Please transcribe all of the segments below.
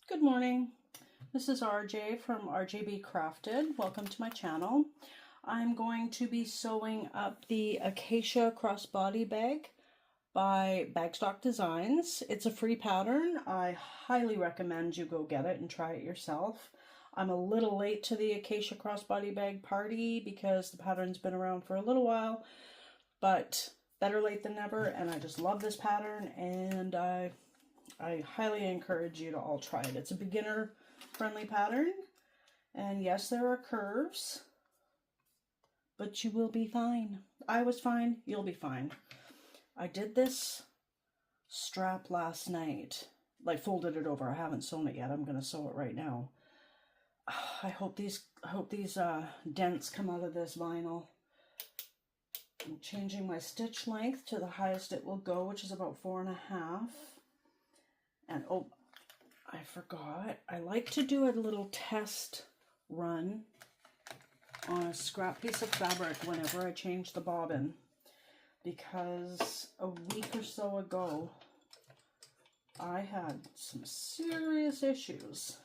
Good morning. This is RJ from RJB Crafted. Welcome to my channel. I'm going to be sewing up the Acacia Crossbody Bag by Bagstock Designs. It's a free pattern. I highly recommend you go get it and try it yourself. I'm a little late to the Acacia Crossbody Bag party because the pattern's been around for a little while, but better late than never, and I just love this pattern, and I highly encourage you to all try it. It's a beginner-friendly pattern, and yes, there are curves, but you will be fine. I was fine. You'll be fine. I did this strap last night. Like, folded it over. I haven't sewn it yet. I'm going to sew it right now. I hope these dents come out of this vinyl. I'm changing my stitch length to the highest it will go, which is about 4.5. And oh, I forgot. I like to do a little test run on a scrap piece of fabric whenever I change the bobbin, because a week or so ago I had some serious issues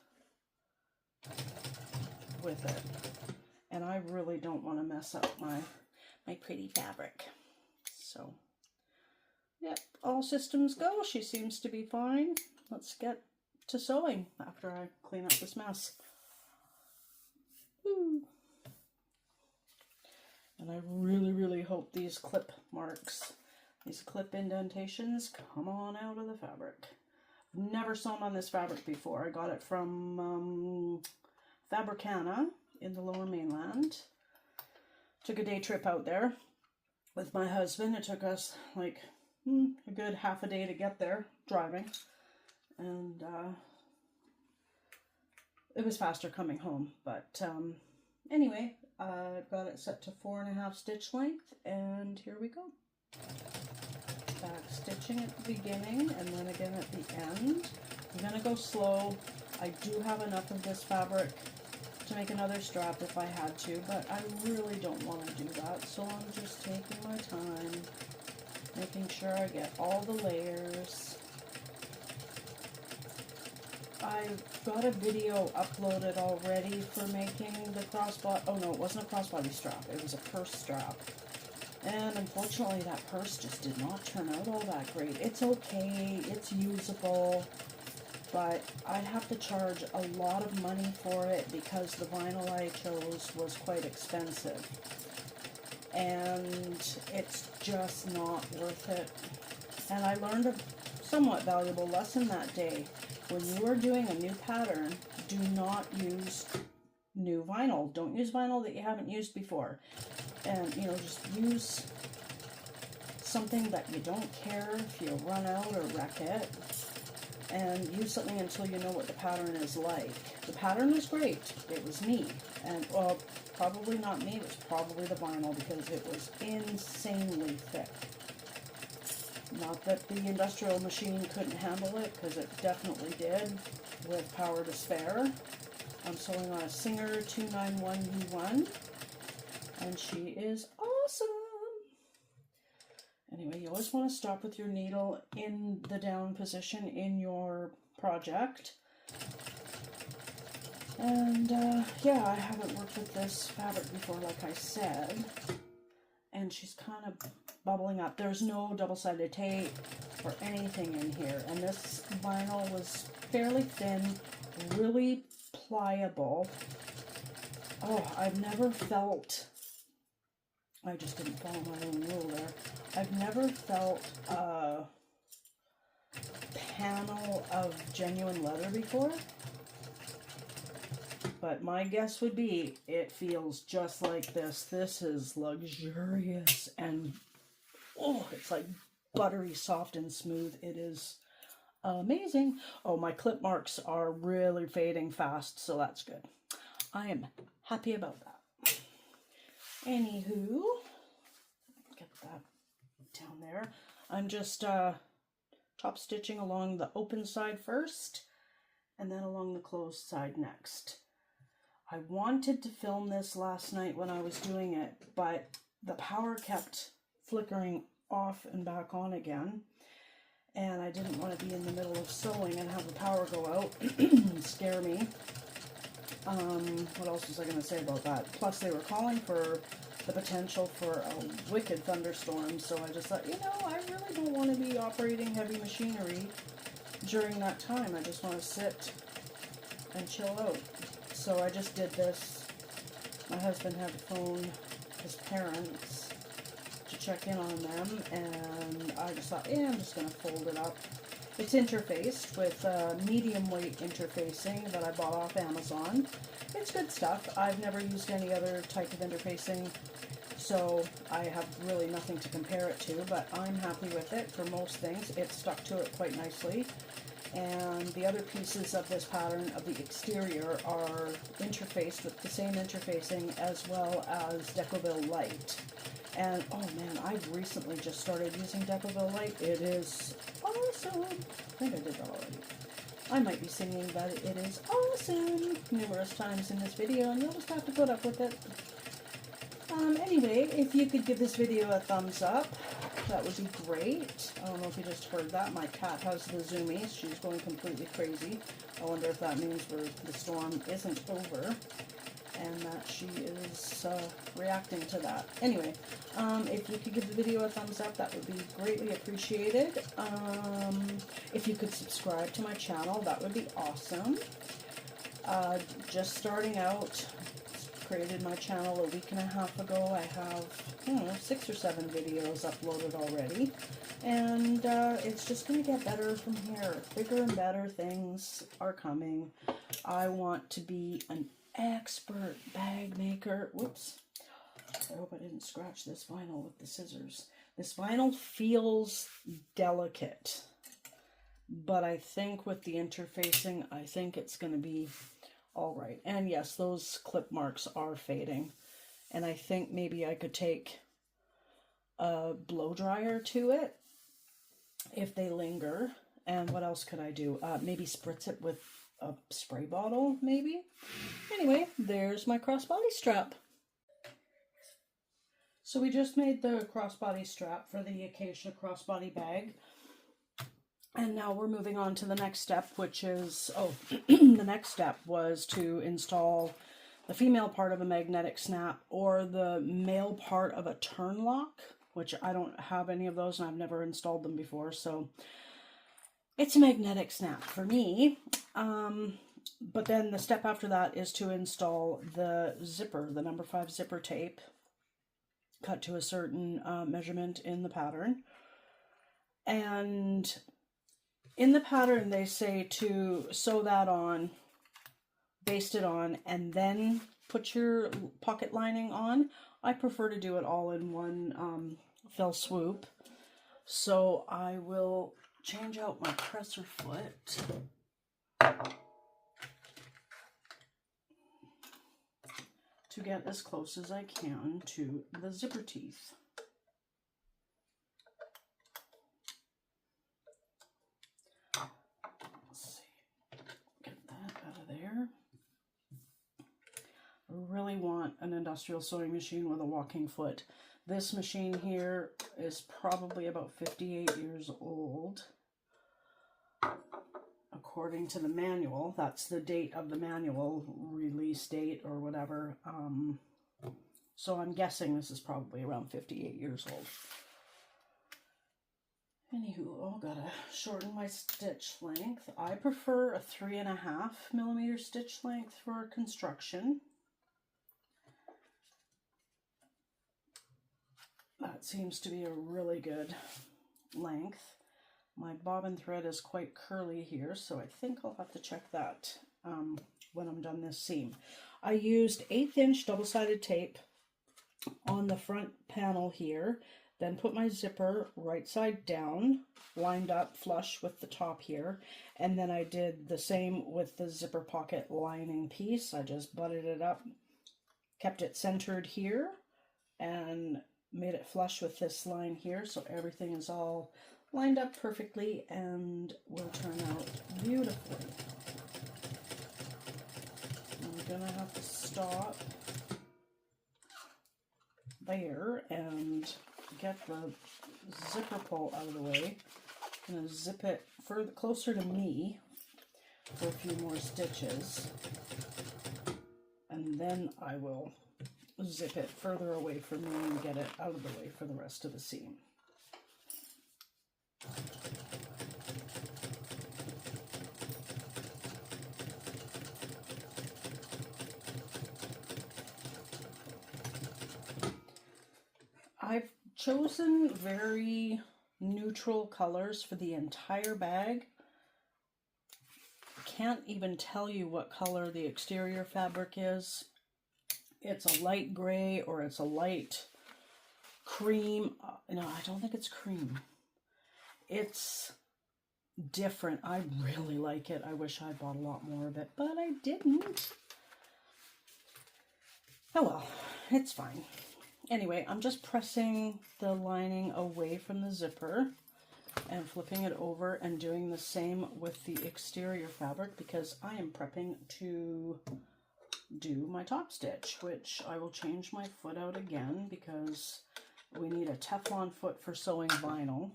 with it, and I really don't want to mess up my pretty fabric. So yep, all systems go. She seems to be fine. Let's get to sewing after I clean up this mess. Woo. And I really hope these clip marks, these clip indentations, come on out of the fabric. I've never sewn on this fabric before. I got it from Fabricana in the Lower Mainland. Took a day trip out there with my husband. It took us like a good half a day to get there driving, and it was faster coming home, but anyway, I've got it set to 4.5 stitch length, and here we go. Back stitching at the beginning and then again at the end. I'm gonna go slow. I do have enough of this fabric to make another strap if I had to, but I really don't want to do that, so I'm just taking my time, making sure I get all the layers. I've got a video uploaded already for making the crossbody. Oh no, it wasn't a crossbody strap, it was a purse strap. And unfortunately that purse just did not turn out all that great. It's okay, it's usable, but I'd have to charge a lot of money for it because the vinyl I chose was quite expensive. And it's just not worth it. And I learned a somewhat valuable lesson that day. When you are doing a new pattern, do not use new vinyl. Don't use vinyl that you haven't used before. And, you know, just use something that you don't care if you run out or wreck it. And use something until you know what the pattern is like. The pattern was great. It was me. And, well, probably not me. It was probably the vinyl because it was insanely thick. Not that the industrial machine couldn't handle it, because it definitely did, with power to spare. I'm sewing on a Singer 291U1, and she is awesome. Anyway, you always want to stop with your needle in the down position in your project. And yeah, I haven't worked with this fabric before, like I said, and she's kind of bubbling up. There's no double-sided tape or anything in here, and this vinyl was fairly thin, really pliable. Oh, I've never felt, I just didn't follow my own rule there. I've never felt a panel of genuine leather before, but my guess would be it feels just like this. This is luxurious and oh, it's like buttery soft and smooth. It is amazing. Oh, my clip marks are really fading fast, so that's good. I am happy about that. Anywho, get that down there. I'm just top stitching along the open side first, and then along the closed side next. I wanted to film this last night when I was doing it, but the power kept flickering off and back on again, and I didn't want to be in the middle of sewing and have the power go out and scare me. What else was I going to say about that? Plus, they were calling for the potential for a wicked thunderstorm, so I just thought, you know, I really don't want to be operating heavy machinery during that time. I just want to sit and chill out. So I just did this. My husband had to phone his parents to check in on them, and I just thought, yeah, I'm just going to fold it up. It's interfaced with medium weight interfacing that I bought off Amazon. It's good stuff. I've never used any other type of interfacing, so I have really nothing to compare it to, but I'm happy with it for most things. It stuck to it quite nicely. And the other pieces of this pattern of the exterior are interfaced with the same interfacing as well as Decoville Light. And oh man, I've recently just started using Decoville Light. It is awesome. I think I did that already. I might be singing that it is awesome numerous times in this video, and you'll just have to put up with it. Anyway, if you could give this video a thumbs up, that would be great. I don't know if you just heard that. My cat has the zoomies. She's going completely crazy. I wonder if that means the storm isn't over and that she is reacting to that. Anyway, if you could give the video a thumbs up, that would be greatly appreciated. If you could subscribe to my channel, that would be awesome. Just starting out, created my channel a week and a half ago. I have, I don't know, 6 or 7 videos uploaded already, and it's just going to get better from here. Bigger and better things are coming. I want to be an expert bag maker. Whoops. I hope I didn't scratch this vinyl with the scissors. This vinyl feels delicate, but I think with the interfacing, I think it's going to be all right. And yes, those clip marks are fading, and I think maybe I could take a blow dryer to it if they linger. And what else could I do? Maybe spritz it with a spray bottle, maybe. Anyway, there's my crossbody strap. So we just made the crossbody strap for the Acacia Crossbody Bag. And now we're moving on to the next step, which is, the next step was to install the female part of a magnetic snap or the male part of a turn lock, which I don't have any of those and I've never installed them before, so it's a magnetic snap for me. But then the step after that is to install the zipper, the number 5 zipper tape, cut to a certain measurement in the pattern. And in the pattern, they say to sew that on, baste it on, and then put your pocket lining on. I prefer to do it all in one fell swoop. So I will change out my presser foot. To get as close as I can to the zipper teeth. I really want an industrial sewing machine with a walking foot. This machine here is probably about 58 years old. According to the manual, that's the date of the manual, release date or whatever. So I'm guessing this is probably around 58 years old. Anywho, gotta shorten my stitch length. I prefer a 3.5 millimeter stitch length for construction. That seems to be a really good length. My bobbin thread is quite curly here, so I think I'll have to check that when I'm done this seam. I used 1/8 inch double-sided tape on the front panel here, then put my zipper right side down, lined up flush with the top here, and then I did the same with the zipper pocket lining piece. I just butted it up, kept it centered here, and made it flush with this line here, so everything is all lined up perfectly and will turn out beautifully. I'm gonna have to stop there and get the zipper pull out of the way. going to zip it further closer to me for a few more stitches, and then I will zip it further away from me and get it out of the way for the rest of the seam. I've chosen very neutral colors for the entire bag. Can't even tell you what color the exterior fabric is. It's a light gray or it's a light cream. No, I don't think it's cream. It's different. I really like it. I wish I bought a lot more of it, but I didn't. Oh well, it's fine. Anyway, I'm just pressing the lining away from the zipper and flipping it over and doing the same with the exterior fabric because I am prepping to do my top stitch, which I will change my foot out again because we need a Teflon foot for sewing vinyl.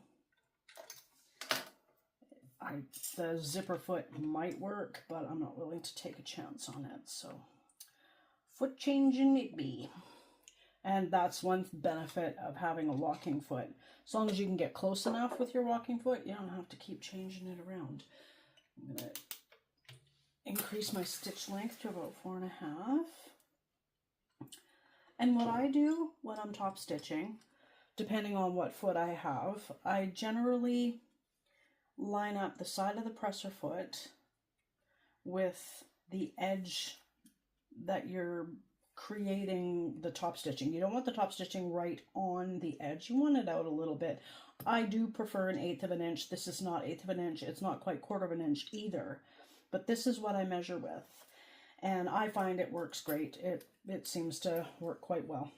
The zipper foot might work, but I'm not willing to take a chance on it, so foot changing it be. And that's one benefit of having a walking foot. As long as you can get close enough with your walking foot, you don't have to keep changing it around. I'm going to increase my stitch length to about 4.5. And what I do when I'm top stitching, depending on what foot I have, I generally line up the side of the presser foot with the edge that you're creating the top stitching. You don't want the top stitching right on the edge. You want it out a little bit. I do prefer 1/8 of an inch. This is not 1/8 of an inch. It's not quite 1/4 of an inch either. But this is what I measure with. And I find it works great. It seems to work quite well.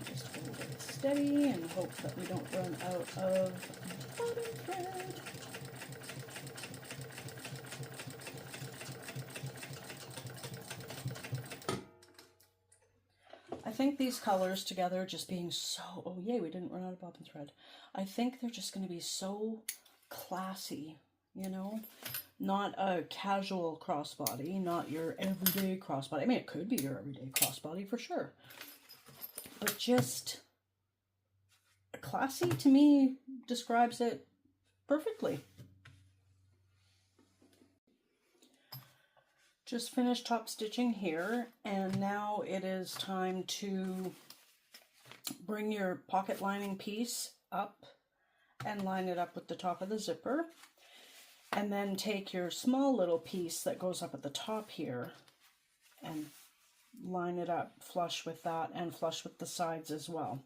Just hold it steady and hope that we don't run out of bottom thread. I think these colors together just being so, oh yay, we didn't run out of bobbin thread. I think they're just going to be so classy, you know? Not a casual crossbody, not your everyday crossbody. I mean, it could be your everyday crossbody for sure. But just classy to me describes it perfectly. Just finished top stitching here, and now it is time to bring your pocket lining piece up and line it up with the top of the zipper, and then take your small little piece that goes up at the top here and line it up flush with that and flush with the sides as well.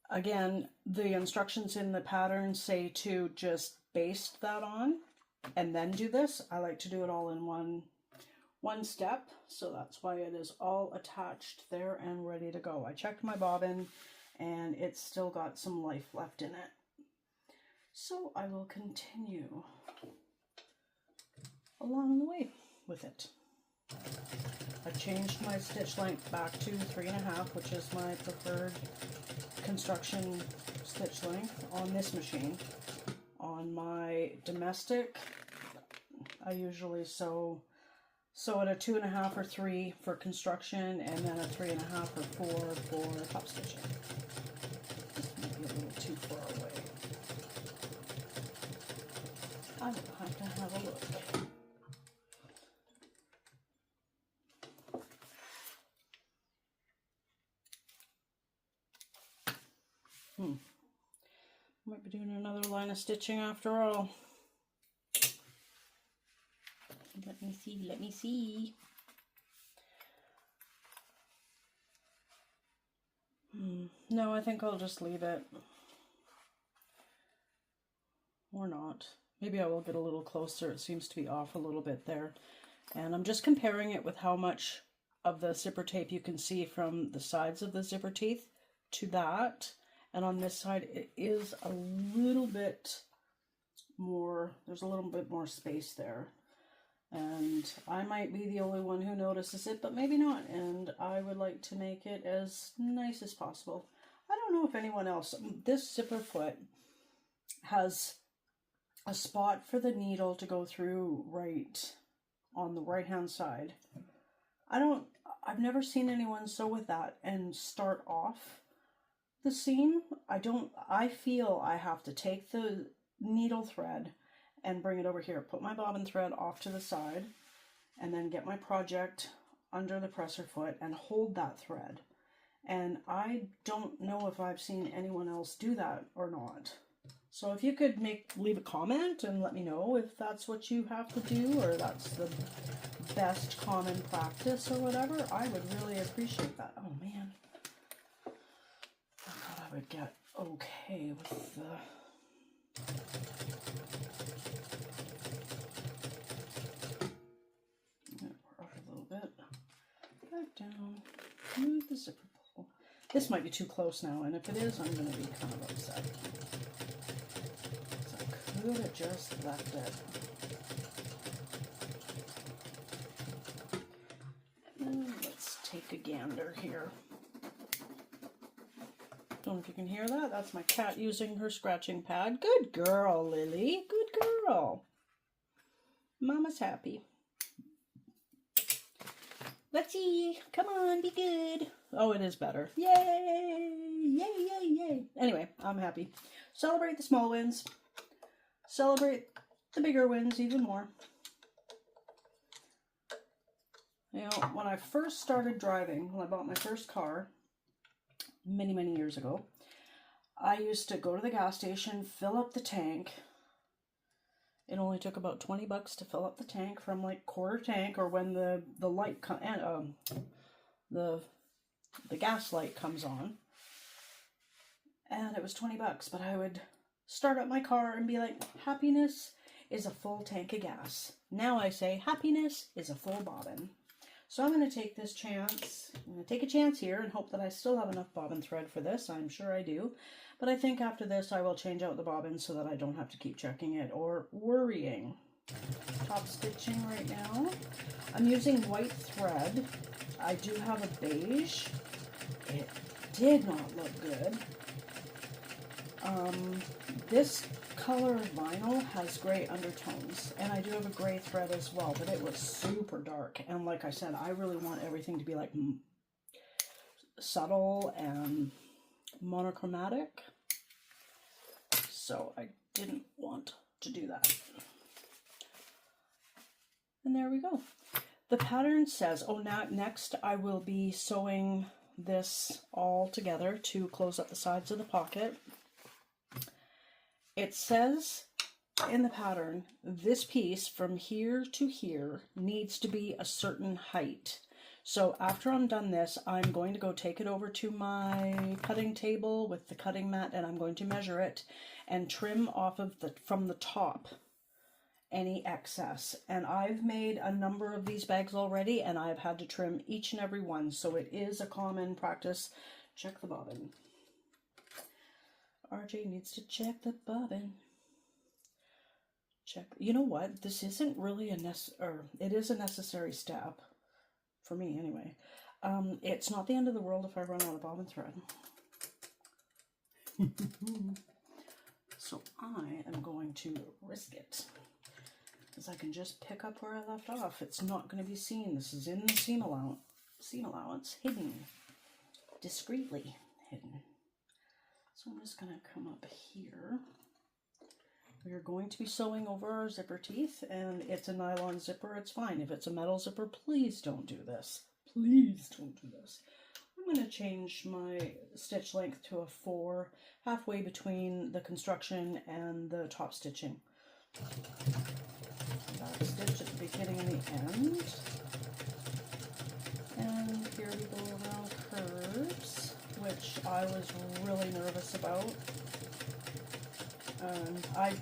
Again, the instructions in the pattern say to just baste that on and then do this. I like to do it all in one step, so that's why it is all attached there and ready to go. I checked my bobbin and it's still got some life left in it. So I will continue along the way with it. I changed my stitch length back to 3.5, which is my preferred construction stitch length on this machine. On my domestic, I usually sew at a 2.5 or 3 for construction, and then a 3.5 or 4 for top stitching. This might be a little too far away. I will have to have a look. Might be doing another line of stitching after all. Let me see. No, I think I'll just leave it. Or not. Maybe I will get a little closer. It seems to be off a little bit there. And I'm just comparing it with how much of the zipper tape you can see from the sides of the zipper teeth to that. And on this side, it is a little bit more, there's a little bit more space there. And I might be the only one who notices it, but maybe not. And I would like to make it as nice as possible. I don't know if anyone else, this zipper foot has a spot for the needle to go through right on the right hand side. I've never seen anyone sew with that and start off the seam. I feel I have to take the needle thread and bring it over here, put my bobbin thread off to the side, and then get my project under the presser foot and hold that thread. And I don't know if I've seen anyone else do that or not. So if you could leave a comment and let me know if that's what you have to do, or that's the best common practice or whatever, I would really appreciate that. Oh man, I thought I would get okay with the... A little bit. Back down. Move the zipper pull. This might be too close now, and if it is, I'm going to be kind of upset. So I could have just left it. And let's take a gander here. Don't know if you can hear that. That's my cat using her scratching pad. Good girl, Lily. Good girl. Mama's happy. Let's see. Come on, be good. Oh, it is better. Yay! Yay, yay, yay. Anyway, I'm happy. Celebrate the small wins. Celebrate the bigger wins even more. You know, when I first started driving, when I bought my first car, many, many years ago, I used to go to the gas station, fill up the tank. It only took about $20 to fill up the tank from like quarter tank, or when the light the gas light comes on, and it was $20. But I would start up my car and be like, happiness is a full tank of gas. Now I say happiness is a full bobbin. So I'm going to take this chance. I'm going to take a chance here and hope that I still have enough bobbin thread for this. I'm sure I do. But I think after this I will change out the bobbin so that I don't have to keep checking it or worrying. Top stitching right now. I'm using white thread. I do have a beige. It did not look good. This color vinyl has gray undertones, and I do have a gray thread as well, but it was super dark. And like I said, I really want everything to be like subtle and monochromatic, so I didn't want to do that. And there we go. The pattern says, oh, now next I will be sewing this all together to close up the sides of the pocket. It says in the pattern, this piece from here to here needs to be a certain height. So after I'm done this, I'm going to go take it over to my cutting table with the cutting mat, and I'm going to measure it and trim off of from the top any excess. And I've made a number of these bags already, and I've had to trim each and every one. So it is a common practice. Check the bobbin. RJ needs to check the bobbin. Check. You know what? This isn't really it is a necessary step. For me, anyway. It's not the end of the world if I run out of bobbin thread. So I am going to risk it, because I can just pick up where I left off. It's not going to be seen. This is in the seam allowance, hidden, discreetly hidden. So I'm just going to come up here. We are going to be sewing over our zipper teeth, and it's a nylon zipper. It's fine. If it's a metal zipper, please don't do this. Please don't do this. I'm going to change my stitch length to a 4, halfway between the construction and the top stitching. Back stitch at the beginning and the end. And here we go around curves, which I was really nervous about.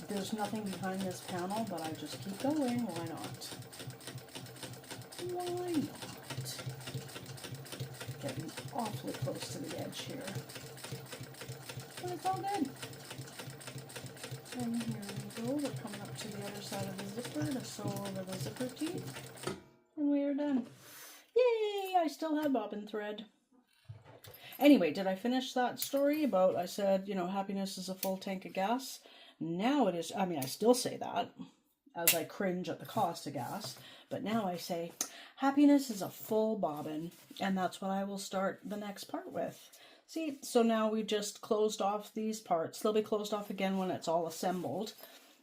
There's nothing behind this panel, but I just keep going. Why not? Why not? Getting awfully close to the edge here. But it's all good. And here we So we're coming up to the other side of the zipper to sew over the zipper teeth. And we are done. Yay! I still have bobbin thread. Anyway, did I finish that story about, I said, you know, happiness is a full tank of gas? Now it is, I mean, I still say that as I cringe at the cost of gas, but now I say happiness is a full bobbin, and that's what I will start the next part with. See, so now we just closed off these parts. They'll be closed off again when it's all assembled,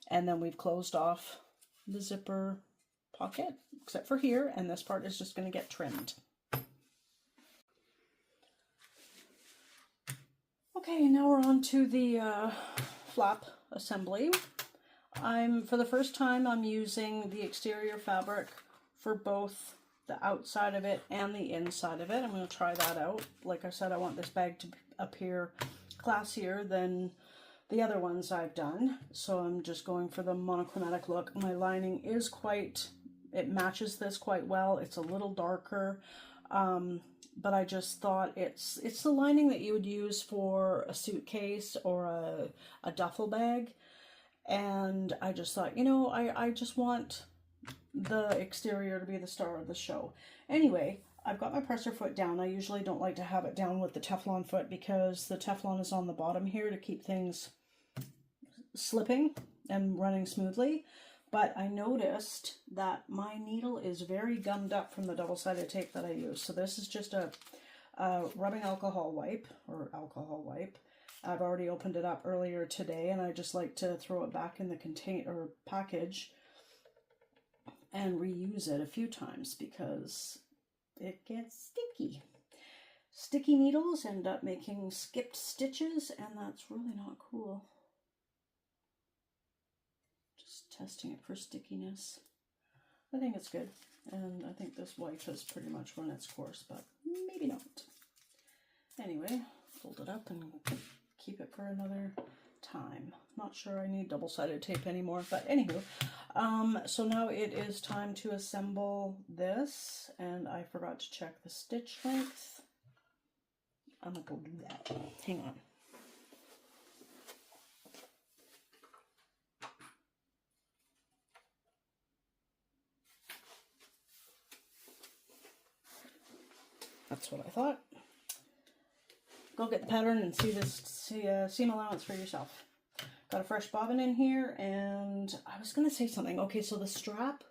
and then we've closed off the zipper pocket, except for here, and this part is just going to get trimmed. Okay, now we're on to the flap assembly. For the first time, I'm using the exterior fabric for both the outside of it and the inside of it. I'm going to try that out. Like I said, I want this bag to appear classier than the other ones I've done. So I'm just going for the monochromatic look. My lining is it matches this quite well. It's a little darker. But I just thought it's the lining that you would use for a suitcase or a duffel bag. And I just thought, you know, I just want the exterior to be the star of the show. Anyway, I've got my presser foot down. I usually don't like to have it down with the Teflon foot because the Teflon is on the bottom here to keep things slipping and running smoothly. But I noticed that my needle is very gummed up from the double-sided tape that I use. So this is just a rubbing alcohol wipe, or alcohol wipe. I've already opened it up earlier today, and I just like to throw it back in the container or package and reuse it a few times because it gets sticky. Sticky needles end up making skipped stitches, and that's really not cool. Testing it for stickiness. I think it's good, and I think this wipe has pretty much run its course, but maybe not. Anyway, fold it up and keep it for another time. Not sure I need double-sided tape anymore, but anywho, so now it is time to assemble this, and I forgot to check the stitch length. I'm gonna go do that. Hang on. That's what I thought. Go get the pattern and see this seam allowance for yourself. Got a fresh bobbin in here, and I was going to say something. Okay, so the strap,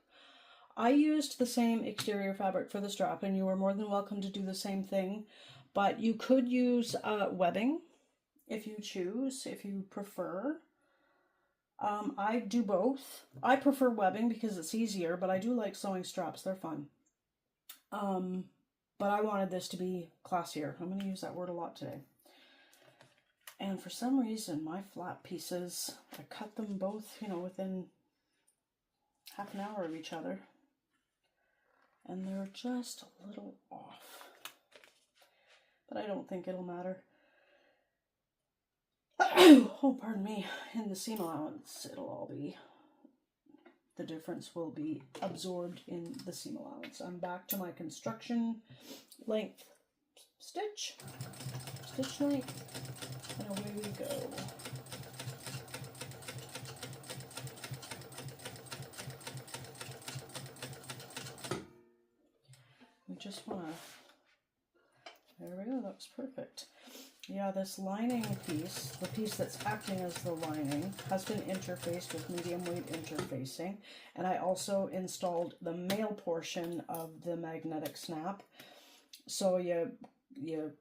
I used the same exterior fabric for the strap, and you are more than welcome to do the same thing, but you could use webbing if you choose, if you prefer. I do both. I prefer webbing because it's easier, but I do like sewing straps. They're fun. But I wanted this to be classier. I'm going to use that word a lot today. And for some reason, my flap pieces, I cut them both, you know, within half an hour of each other. And they're just a little off. But I don't think it'll matter. Oh, pardon me. In the seam allowance, it'll all be... The difference will be absorbed in the seam allowance. I'm back to my construction length stitch length, and away we go. We just want to, there we go, that was perfect. Yeah, this lining piece, the piece that's acting as the lining, has been interfaced with medium weight interfacing. And I also installed the male portion of the magnetic snap. So you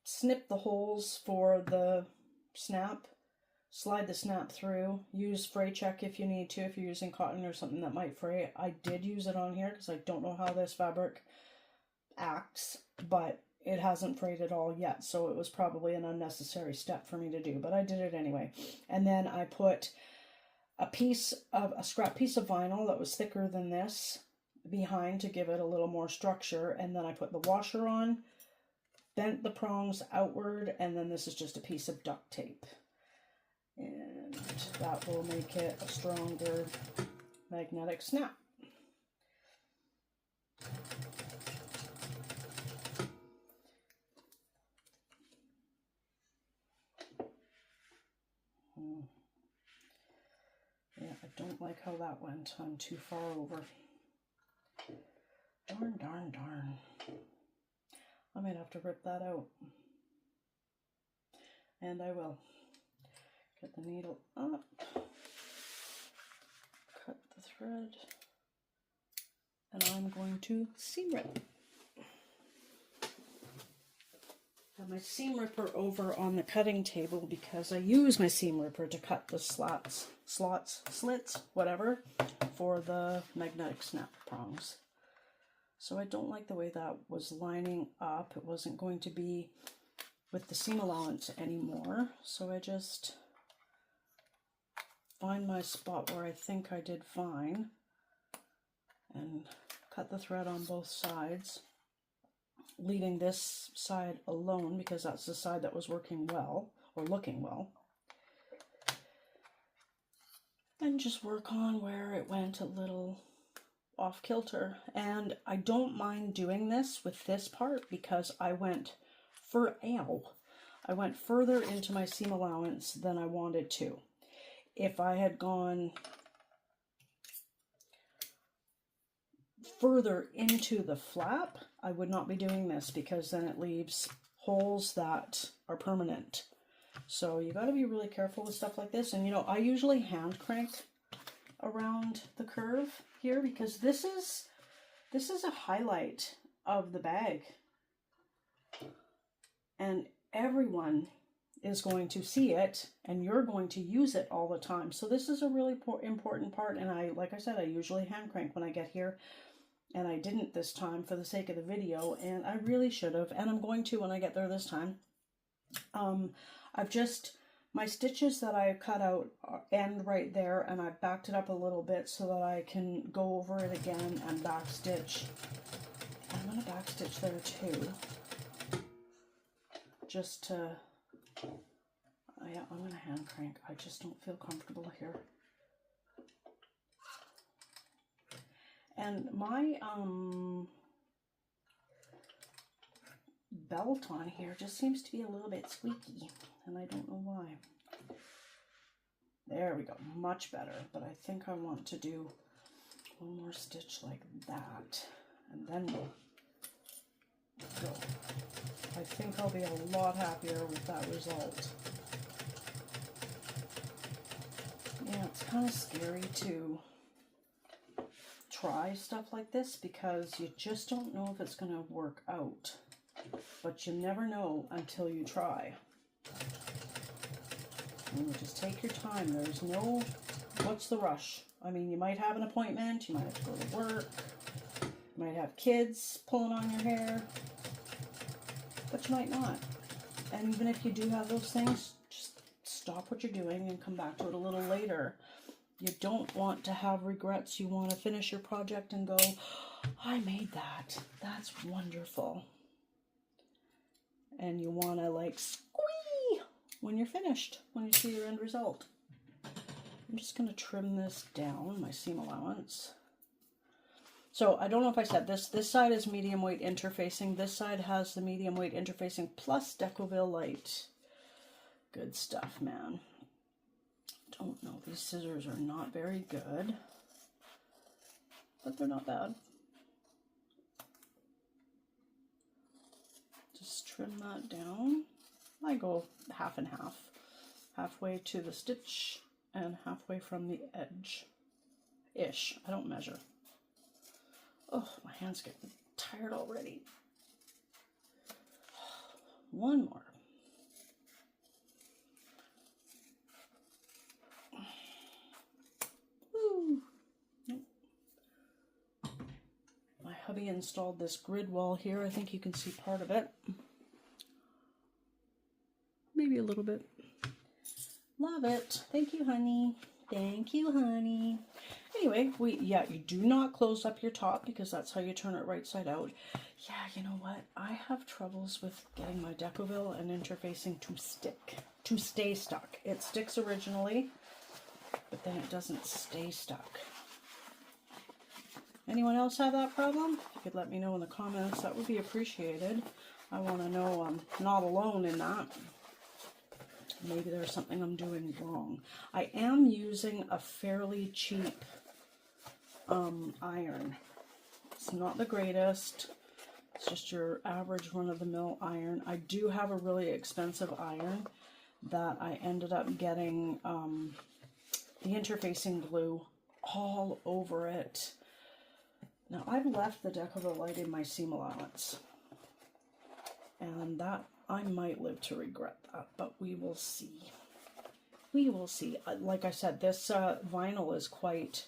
snip the holes for the snap, slide the snap through, use fray check if you need to, if you're using cotton or something that might fray. I did use it on here because I don't know how this fabric acts, but it hasn't frayed at all yet, so it was probably an unnecessary step for me to do, but I did it anyway. And then I put a scrap piece of vinyl that was thicker than this behind to give it a little more structure, and then I put the washer on, bent the prongs outward, and then this is just a piece of duct tape. And that will make it a stronger magnetic snap. Yeah, don't like how that went. I'm too far over. Darn, darn, darn. I might have to rip that out. And I will. Get the needle up. Cut the thread. And I'm going to seam rip. Have my seam ripper over on the cutting table because I use my seam ripper to cut the slits, whatever, for the magnetic snap prongs. So I don't like the way that was lining up. It wasn't going to be with the seam allowance anymore. So I just find my spot where I think I did fine and cut the thread on both sides, leaving this side alone because that's the side that was working well or looking well, and just work on where it went a little off kilter. And I don't mind doing this with this part because I went further into my seam allowance than I wanted to. If I had gone further into the flap, I would not be doing this because then it leaves holes that are permanent. So you got to be really careful with stuff like this. And you know, I usually hand crank around the curve here because this is a highlight of the bag, and everyone is going to see it and you're going to use it all the time. So this is a really important part, and like I said, I usually hand crank when I get here, and I didn't this time for the sake of the video, and I really should have, and I'm going to when I get there this time. My stitches that I cut out end right there, and I've backed it up a little bit so that I can go over it again and backstitch. I'm going to backstitch there too. Just to, yeah, I'm going to hand crank. I just don't feel comfortable here. And my belt on here just seems to be a little bit squeaky, and I don't know why. There we go, much better. But I think I want to do one more stitch like that, and then we'll go. I think I'll be a lot happier with that result. Yeah, it's kind of scary to try stuff like this because you just don't know if it's going to work out. But you never know until you try. And you just take your time. There's no, what's the rush? I mean, you might have an appointment, you might have to go to work, you might have kids pulling on your hair, but you might not. And even if you do have those things, just stop what you're doing and come back to it a little later. You don't want to have regrets. You want to finish your project and go, I made that. That's wonderful. And you want to like squee when you're finished, when you see your end result. I'm just going to trim this down, my seam allowance. So I don't know if I said this. This side is medium weight interfacing. This side has the medium weight interfacing plus Decoville light. Good stuff, man. Don't know. These scissors are not very good, but they're not bad. Just trim that down. I go half and half. Halfway to the stitch and halfway from the edge-ish. I don't measure. Oh, my hand's getting tired already. One more. Woo. Nope. My hubby installed this grid wall here. I think you can see part of it. Maybe a little bit. Love it. Thank you, honey. Thank you, honey. Anyway, you do not close up your top because that's how you turn it right side out. Yeah, you know what? I have troubles with getting my Decoville and interfacing to stay stuck. It sticks originally, but then it doesn't stay stuck. Anyone else have that problem? If you could let me know in the comments, that would be appreciated. I want to know I'm not alone in that. Maybe there's something I'm doing wrong. I am using a fairly cheap iron. It's not the greatest. It's just your average run-of-the-mill iron. I do have a really expensive iron that I ended up getting the interfacing glue all over it. Now, I've left the Decoville light in my seam allowance, and that I might live to regret that, but we will see. We will see. Like I said, this vinyl is quite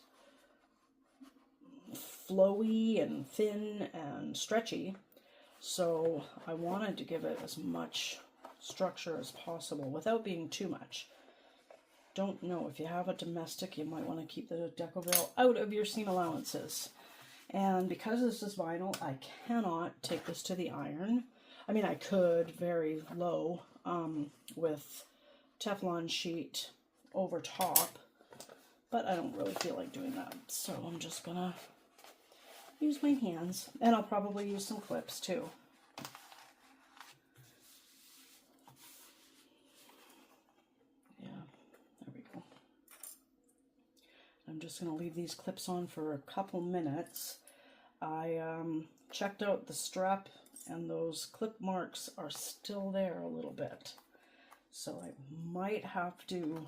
flowy and thin and stretchy, so I wanted to give it as much structure as possible without being too much. Don't know, if you have a domestic, you might want to keep the Decoville out of your seam allowances. And because this is vinyl, I cannot take this to the iron. I mean, I could very low with Teflon sheet over top, but I don't really feel like doing that. So I'm just gonna use my hands, and I'll probably use some clips too. Yeah, there we go. I'm just gonna leave these clips on for a couple minutes. I checked out the strap, and those clip marks are still there a little bit. So I might have to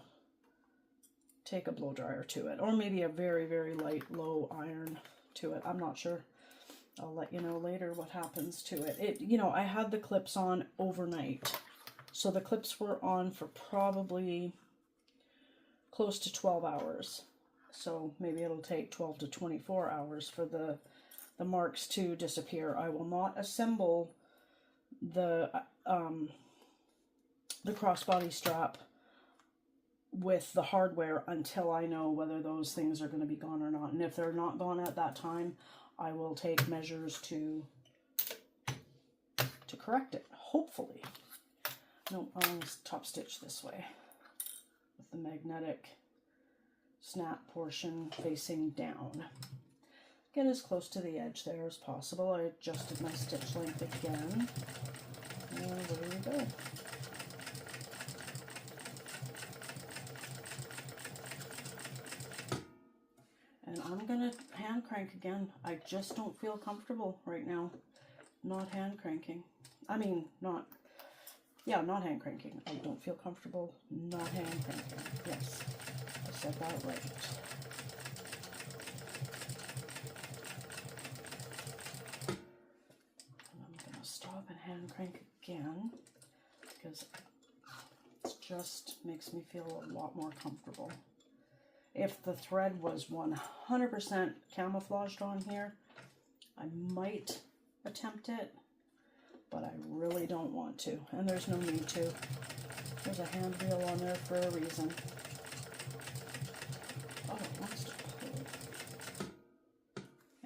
take a blow dryer to it, or maybe a very, very light, low iron to it. I'm not sure. I'll let you know later what happens to it. You know, I had the clips on overnight. So the clips were on for probably close to 12 hours. So maybe it'll take 12 to 24 hours for the marks to disappear. I will not assemble the crossbody strap with the hardware until I know whether those things are going to be gone or not. And if they're not gone at that time, I will take measures to correct it, hopefully. No, I'll top stitch this way with the magnetic snap portion facing down. Get as close to the edge there as possible. I adjusted my stitch length again. And there we go. And I'm going to hand crank again. I just don't feel comfortable right now not hand cranking. I mean, not hand cranking. I don't feel comfortable not hand cranking. Yes, I said that right. And I'm going to stop and hand crank again because it just makes me feel a lot more comfortable. If the thread was 100% camouflaged on here, I might attempt it, but I really don't want to, and there's no need to. There's a hand wheel on there for a reason. Oh, it wants to pull,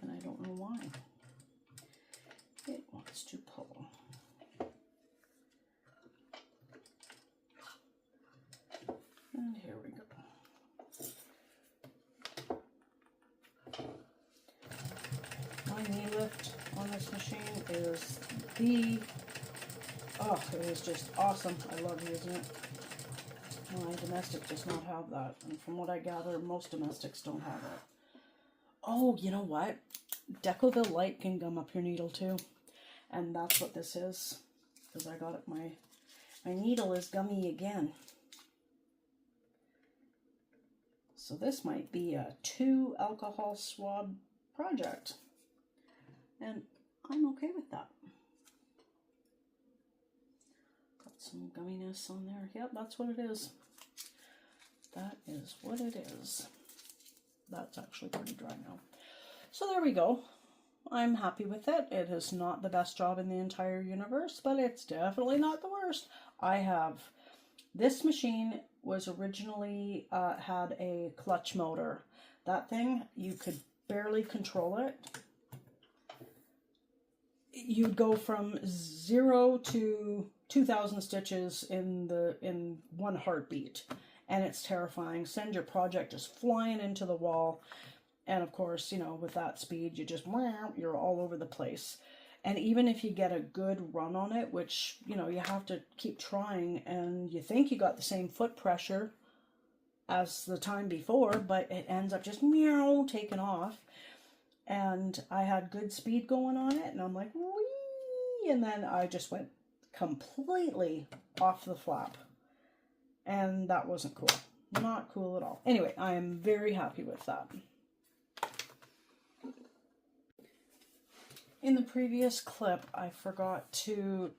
and I don't know why. It wants to pull. And here we go. My knee lift on this machine is it is just awesome. I love using it. My domestic does not have that, and from what I gather, most domestics don't have it. Oh, you know what? Decoville light can gum up your needle too, and that's what this is, because I got it. My needle is gummy again. So this might be a 2 alcohol swab project, and I'm okay with that. Got some gumminess on there. Yep, that's what it is. That is what it is. That's actually pretty dry now. So there we go. I'm happy with it. It is not the best job in the entire universe, but it's definitely not the worst. This machine was originally had a clutch motor. That thing, you could barely control it. You'd go from 0 to 2,000 stitches in one heartbeat, and it's terrifying. Send your project just flying into the wall, and of course, you know, with that speed, you're all over the place. And even if you get a good run on it, which, you know, you have to keep trying, and you think you got the same foot pressure as the time before, but it ends up just meow taking off. And I had good speed going on it, and I'm like, whee, and then I just went completely off the flap. And that wasn't cool. Not cool at all. Anyway, I am very happy with that. In the previous clip, I forgot to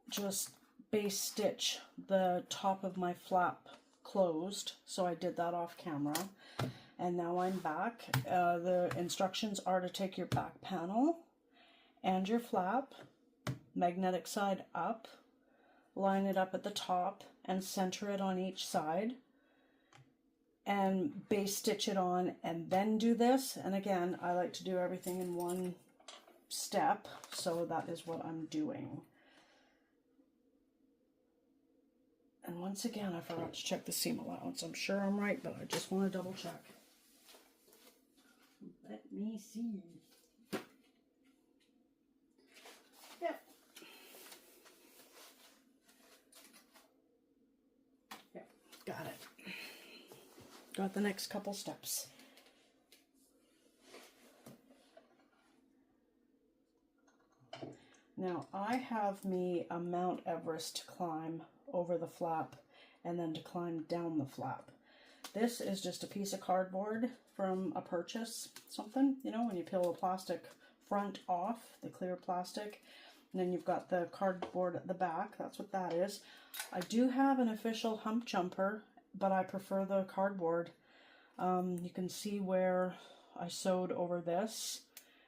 just base stitch the top of my flap closed, so I did that off camera. And now I'm back. The instructions are to take your back panel and your flap, magnetic side up, line it up at the top, and center it on each side, and base stitch it on, and then do this. And again, I like to do everything in one step, so that is what I'm doing. And once again, I forgot to check the seam allowance. I'm sure I'm right, but I just want to double check. Let me see. Yep. Yep, got it. Got the next couple steps. Now, I have me a Mount Everest to climb over the flap and then to climb down the flap. This is just a piece of cardboard from a purchase, something, you know, when you peel the plastic front off, the clear plastic, and then you've got the cardboard at the back. That's what that is. I do have an official hump jumper, but I prefer the cardboard. You can see where I sewed over this,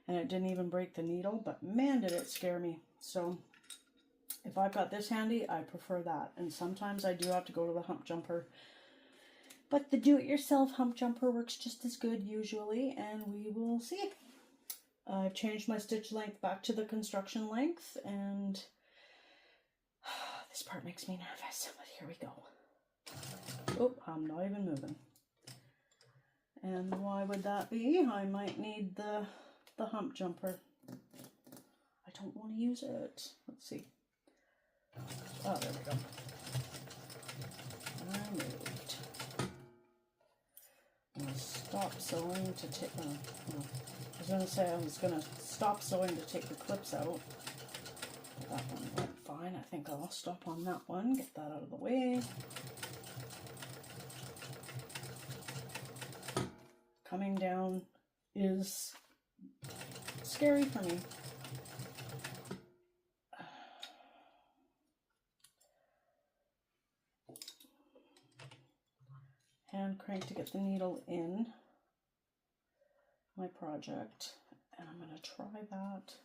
and it didn't even break the needle, but man, did it scare me. So if I've got this handy, I prefer that. And sometimes I do have to go to the hump jumper, but the do-it-yourself hump jumper works just as good usually, and we will see. I've changed my stitch length back to the construction length, and this part makes me nervous, but here we go. Oh, I'm not even moving. And why would that be? I might need the hump jumper. I don't want to use it. Let's see. Oh, there we go. I moved. I'm going to stop sewing to take I was going to say I was going to stop sewing to take the clips out. That one went fine. I think I'll stop on that one. Get that out of the way. Coming down is scary for me. Hand crank to get the needle in my project, and I'm going to try that.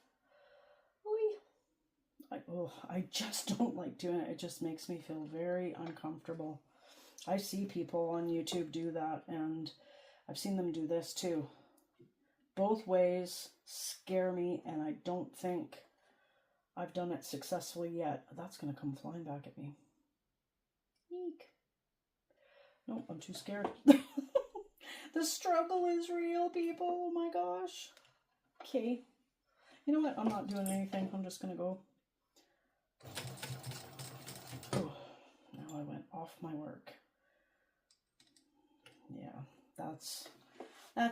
I just don't like doing it. It just makes me feel very uncomfortable. I see people on YouTube do that, and I've seen them do this too. Both ways scare me, and I don't think I've done it successfully yet. That's going to come flying back at me. Eek. Nope, I'm too scared. The struggle is real, people. Oh my gosh. Okay. You know what? I'm not doing anything. I'm just going to go. Oh, now I went off my work. Yeah, that's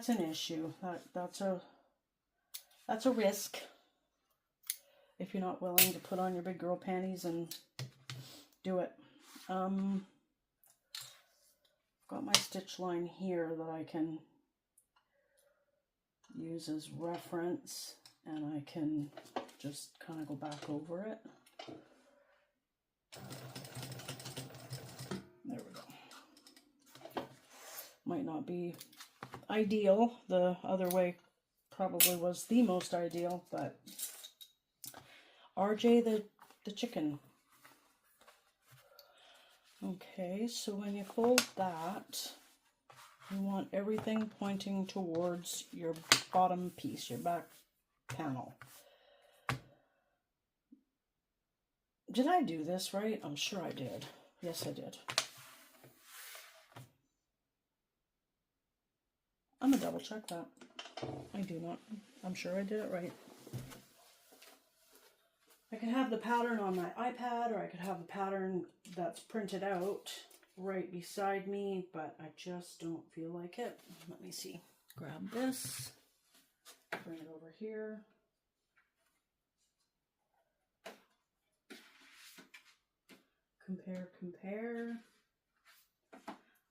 an issue. That's a risk if you're not willing to put on your big girl panties and do it. Got my stitch line here that I can use as reference, and I can just kind of go back over it. There we go. Might not be ideal. The other way probably was the most ideal, but RJ the chicken. Okay, so when you fold that, you want everything pointing towards your bottom piece, your back panel. Did I do this right? I'm sure I did. Yes, I did. I'm gonna double check that. I do not. I'm sure I did it right. I could have the pattern on my iPad, or I could have the pattern that's printed out right beside me, but I just don't feel like it. Let me see. Grab this, bring it over here. Compare.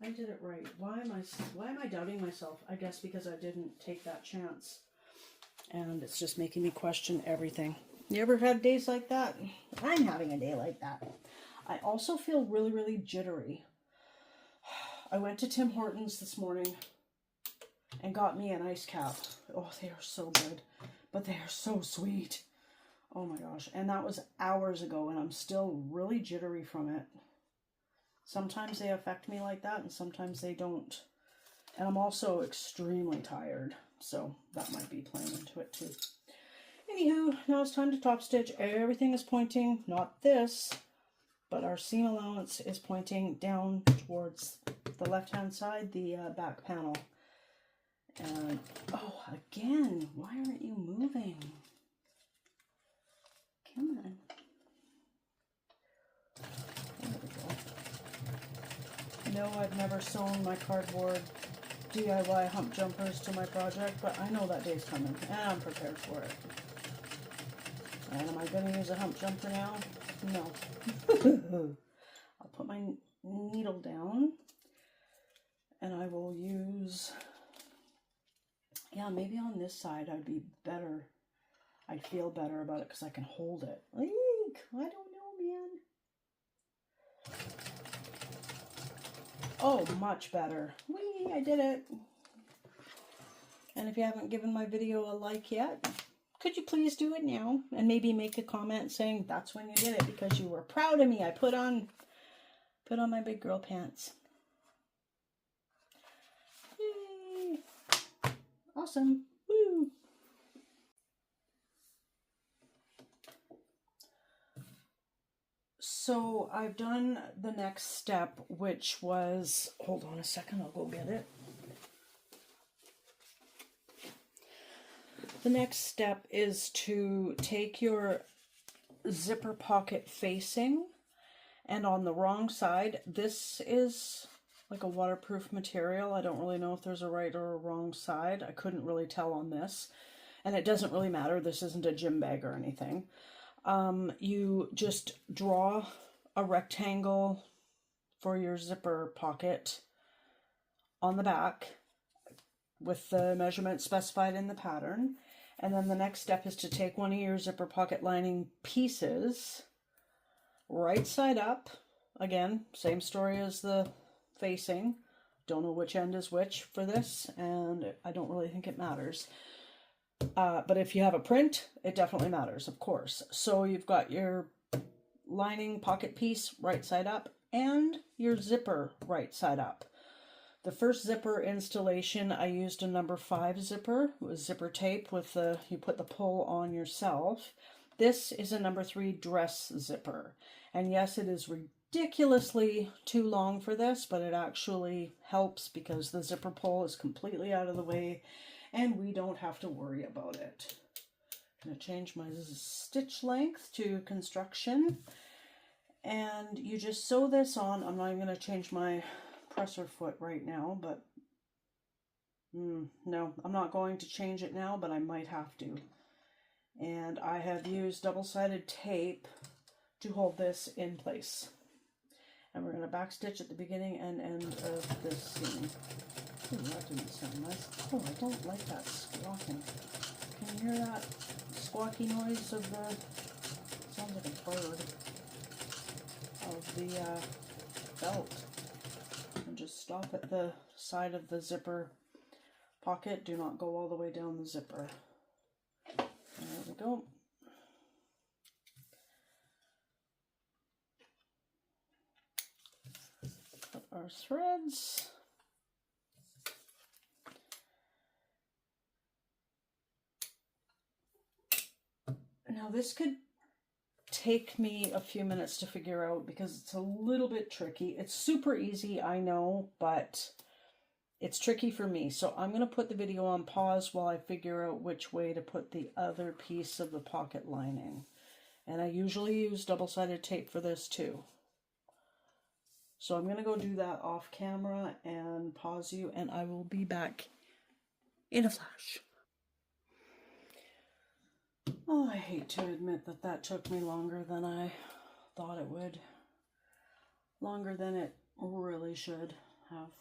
I did it right. Why am I doubting myself? I guess because I didn't take that chance. And it's just making me question everything. You ever had days like that? I'm having a day like that. I also feel really, really jittery. I went to Tim Hortons this morning and got me an ice cap. Oh, they are so good, but they are so sweet. Oh my gosh. And that was hours ago, and I'm still really jittery from it. Sometimes they affect me like that, and sometimes they don't. And I'm also extremely tired, so that might be playing into it too. Anywho, now it's time to top stitch. Everything is pointing, not this, but our seam allowance is pointing down towards the left-hand side, the back panel. And, oh, again, why aren't you moving? Come on. There we go. No, I've never sewn my cardboard DIY hump jumpers to my project, but I know that day's coming, and I'm prepared for it. And am I going to use a hump jumper now? No. I'll put my needle down, and I will use, yeah, maybe on this side I'd be better. I'd feel better about it because I can hold it. Eek, I don't know, man. Oh, much better. Whee, I did it. And if you haven't given my video a like yet, could you please do it now? And maybe make a comment saying that's when you did it because you were proud of me. I put on my big girl pants. Yay. Awesome. Woo. So I've done the next step, which was, hold on a second, I'll go get it. The next step is to take your zipper pocket facing, and on the wrong side, this is like a waterproof material. I don't really know if there's a right or a wrong side. I couldn't really tell on this, and it doesn't really matter. This isn't a gym bag or anything. You just draw a rectangle for your zipper pocket on the back with the measurement specified in the pattern. And then the next step is to take one of your zipper pocket lining pieces, right side up. Again, same story as the facing. Don't know which end is which for this, and I don't really think it matters. But if you have a print, it definitely matters, of course. So you've got your lining pocket piece right side up and your zipper right side up. The first zipper installation, I used a number 5 zipper. It was zipper tape with the, you put the pull on yourself. This is a number 3 dress zipper. And yes, it is ridiculously too long for this, but it actually helps because the zipper pull is completely out of the way and we don't have to worry about it. I'm going to change my stitch length to construction. And you just sew this on. I'm not even going to change my presser foot right now, but no, I'm not going to change it now, but I might have to. And I have used double-sided tape to hold this in place. And we're going to backstitch at the beginning and end of this seam. Ooh, that didn't sound nice. Oh, I don't like that squawking. Can you hear that squawky noise of the, sounds like a bird, of the belt? And just stop at the side of the zipper pocket. Do not go all the way down the zipper. There we go. Cut our threads. Now this could take me a few minutes to figure out because it's a little bit tricky. It's super easy, I know, but it's tricky for me. So I'm going to put the video on pause while I figure out which way to put the other piece of the pocket lining. And I usually use double-sided tape for this too. So I'm going to go do that off camera and pause you, and I will be back in a flash. Oh, I hate to admit that that took me longer than I thought it would. Longer than it really should have,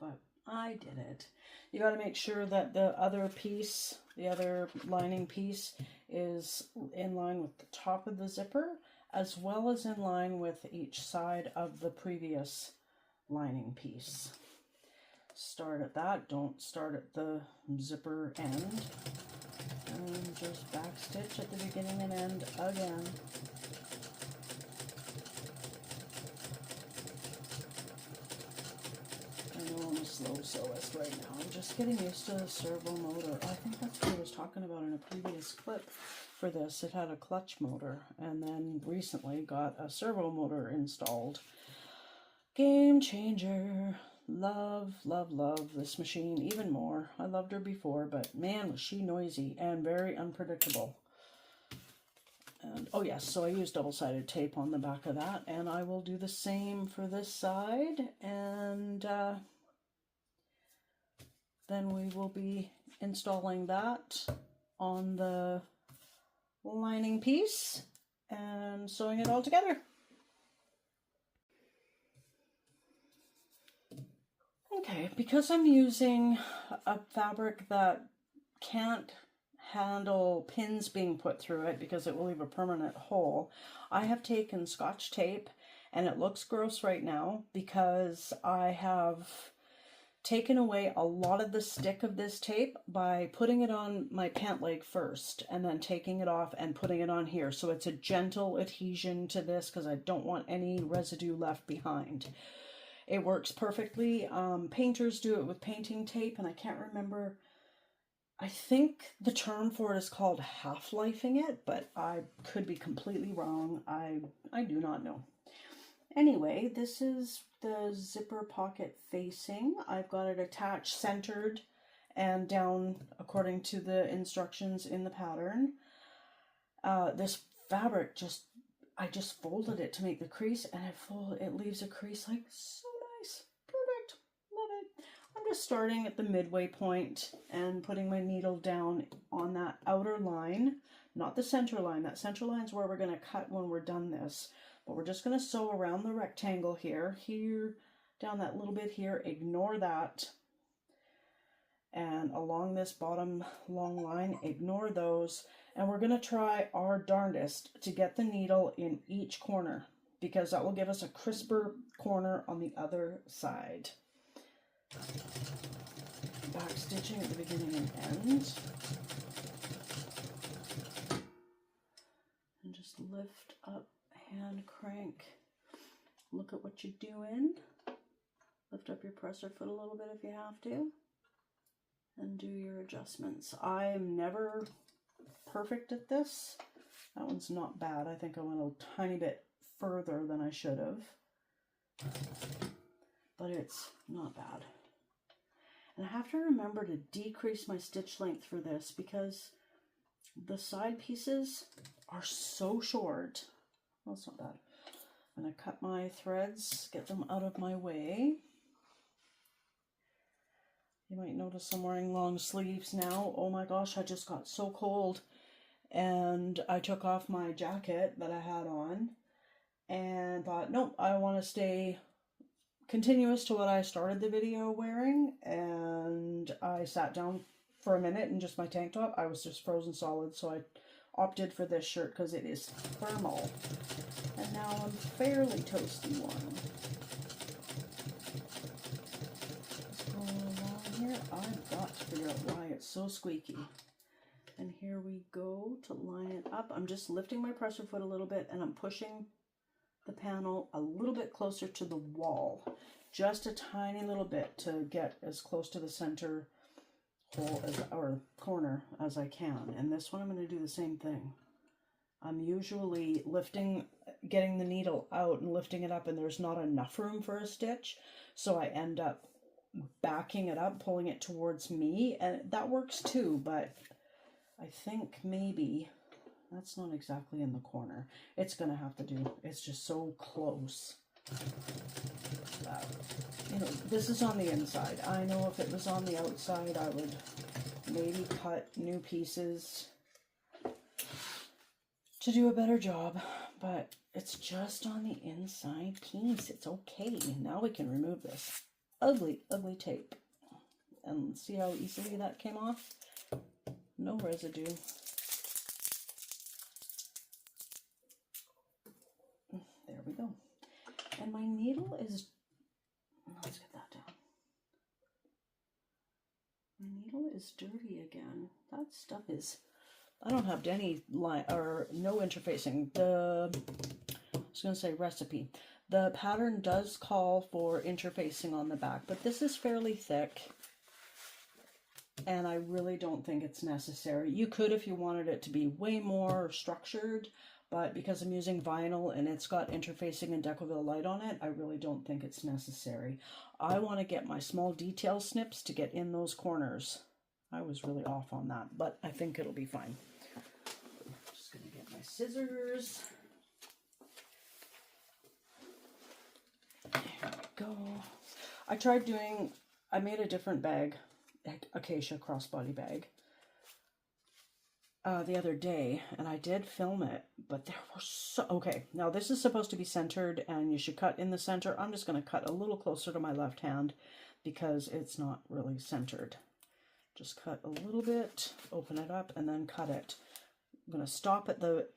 but I did it. You got to make sure that the other piece, the other lining piece, is in line with the top of the zipper, as well as in line with each side of the previous lining piece. Start at that, don't start at the zipper end, and just backstitch at the beginning and end again. I'm a slow sewist right now. I'm just getting used to the servo motor. I think that's what I was talking about in a previous clip for this. It had a clutch motor, and then recently got a servo motor installed. Game changer. Love, love, love this machine even more. I loved her before, but man, was she noisy and very unpredictable. And oh yes, so I used double-sided tape on the back of that, and I will do the same for this side, and then we will be installing that on the lining piece and sewing it all together. Okay, because I'm using a fabric that can't handle pins being put through it because it will leave a permanent hole, I have taken Scotch tape, and it looks gross right now because I have taken away a lot of the stick of this tape by putting it on my pant leg first and then taking it off and putting it on here. So it's a gentle adhesion to this because I don't want any residue left behind. It works perfectly. Painters do it with painting tape, and I can't remember. I think the term for it is called half-lifing it, but I could be completely wrong. I do not know. Anyway, this is the zipper pocket facing. I've got it attached, centered, and down according to the instructions in the pattern. This fabric I just folded it to make the crease, and it leaves a crease like so nice. Perfect. Love it. I'm just starting at the midway point and putting my needle down on that outer line, not the center line. That center line is where we're going to cut when we're done this. But we're just going to sew around the rectangle here, down that little bit here, ignore that. And along this bottom long line, ignore those. And we're going to try our darndest to get the needle in each corner, because that will give us a crisper corner on the other side. Back stitching at the beginning and end. And just lift up. Hand crank, look at what you're doing, lift up your presser foot a little bit if you have to, and do your adjustments. I'm never perfect at this. That one's not bad. I think I went a tiny bit further than I should have, but it's not bad. And I have to remember to decrease my stitch length for this because the side pieces are so short. Well, it's not bad. I'm going to cut my threads, get them out of my way. You might notice I'm wearing long sleeves now. Oh my gosh, I just got so cold. And I took off my jacket that I had on and thought, nope, I want to stay continuous to what I started the video wearing. And I sat down for a minute in just my tank top. I was just frozen solid, so I opted for this shirt because it is thermal. And now I'm fairly toasty one. Just going along here. I've got to figure out why it's so squeaky. And here we go to line it up. I'm just lifting my presser foot a little bit, and I'm pushing the panel a little bit closer to the wall. Just a tiny little bit to get as close to the center hole or corner as I can. And this one I'm going to do the same thing. I'm usually getting the needle out and lifting it up, and there's not enough room for a stitch, so I end up backing it up, pulling it towards me, and that works too. But I think maybe That's not exactly in the corner. It's going to have to do. It's just so close. You know, this is on the inside. I know if it was on the outside, I would maybe cut new pieces to do a better job, but it's just on the inside piece. It's okay. Now we can remove this ugly, ugly tape. And see how easily that came off? No residue. There we go. And my needle is, let's get that down. My needle is dirty again. That stuff is, I don't have any line or no interfacing. I was going to say recipe. The pattern does call for interfacing on the back, but this is fairly thick. And I really don't think it's necessary. You could if you wanted it to be way more structured, but because I'm using vinyl and it's got interfacing and Decoville light on it, I really don't think it's necessary. I want to get my small detail snips to get in those corners. I was really off on that, but I think it'll be fine. Just going to get my scissors. There we go. I made a different bag, Acacia Crossbody Bag, the other day, and I did film it, but there were so, okay, now this is supposed to be centered and you should cut in the center. I'm just going to cut a little closer to my left hand because it's not really centered. Just cut a little bit, open it up, and then cut it. I'm going to stop at the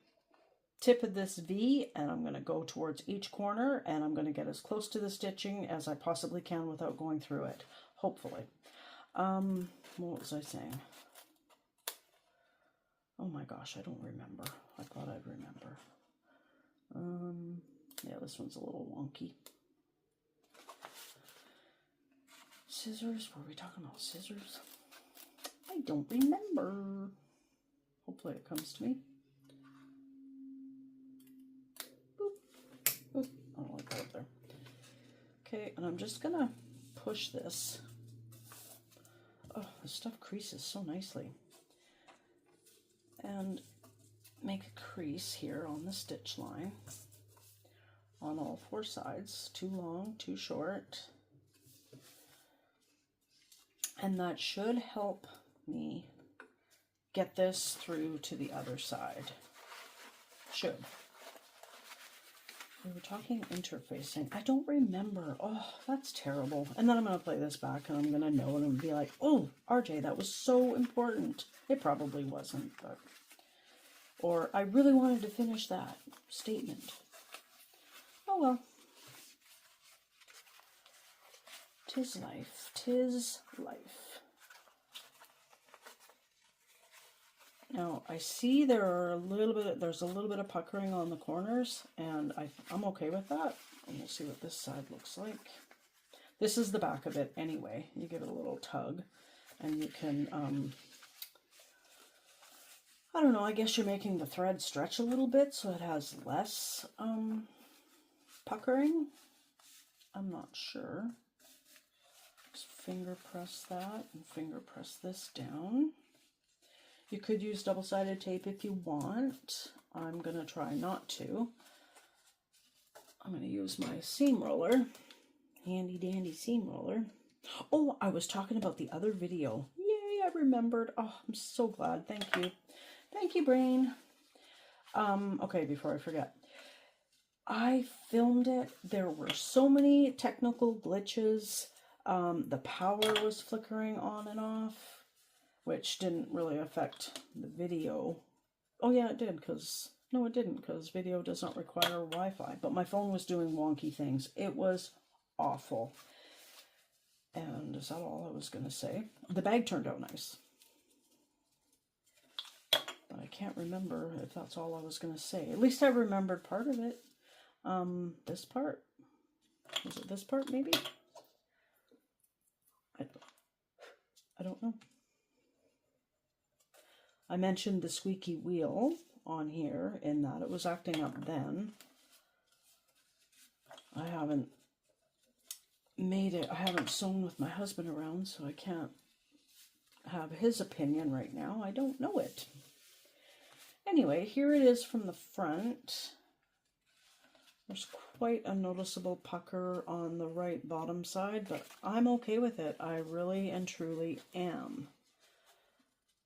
tip of this V, and I'm going to go towards each corner, and I'm going to get as close to the stitching as I possibly can without going through it, hopefully. What was I saying? Oh my gosh, I don't remember. I thought I'd remember. Yeah, this one's a little wonky. Scissors, were we talking about scissors? I don't remember. Hopefully it comes to me. Boop. Boop. I don't like that up there. Okay, and I'm just gonna push this. Oh, the stuff creases so nicely. And make a crease here on the stitch line on all four sides. Too long, too short. And that should help me get this through to the other side. Should. We were talking interfacing. I don't remember. Oh, that's terrible. And then I'm going to play this back and I'm going to know it and be like, oh, RJ, that was so important. It probably wasn't, but... Or, I really wanted to finish that statement. Oh well. 'Tis life. 'Tis life. Now, I see there's a little bit of puckering on the corners, and I'm okay with that. And we'll see what this side looks like. This is the back of it anyway. You give it a little tug, and you can, I don't know, I guess you're making the thread stretch a little bit so it has less puckering. I'm not sure. Just finger press that and finger press this down. You could use double-sided tape if you want. I'm going to try not to. I'm going to use my seam roller. Handy dandy seam roller. Oh, I was talking about the other video. Yay, I remembered. Oh, I'm so glad. Thank you. Thank you, brain. Okay, before I forget. I filmed it. There were so many technical glitches. The power was flickering on and off, which didn't really affect the video. Oh yeah, it did, because... No, it didn't, because video does not require Wi-Fi. But my phone was doing wonky things. It was awful. And is that all I was going to say? The bag turned out nice. But I can't remember if that's all I was going to say. At least I remembered part of it. This part? Was it this part, maybe? I don't know. I mentioned the squeaky wheel on here in that it was acting up then. I haven't made it, I haven't sewn with my husband around, so I can't have his opinion right now. I don't know it. Anyway, here it is from the front. There's quite a noticeable pucker on the right bottom side, but I'm okay with it. I really and truly am.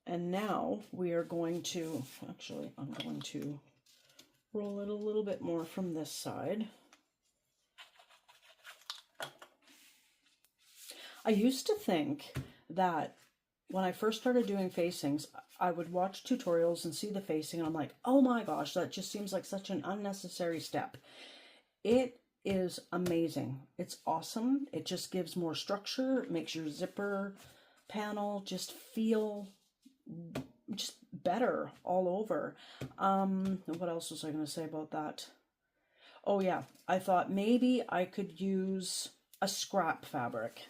And now we are going to, actually, I'm going to roll it a little bit more from this side. I used to think that when I first started doing facings, I would watch tutorials and see the facing, and I'm like, oh my gosh, that just seems like such an unnecessary step. It is amazing. It's awesome. It just gives more structure. It makes your zipper panel just feel just better all over. What else was I going to say about that? Oh yeah, I thought maybe I could use a scrap fabric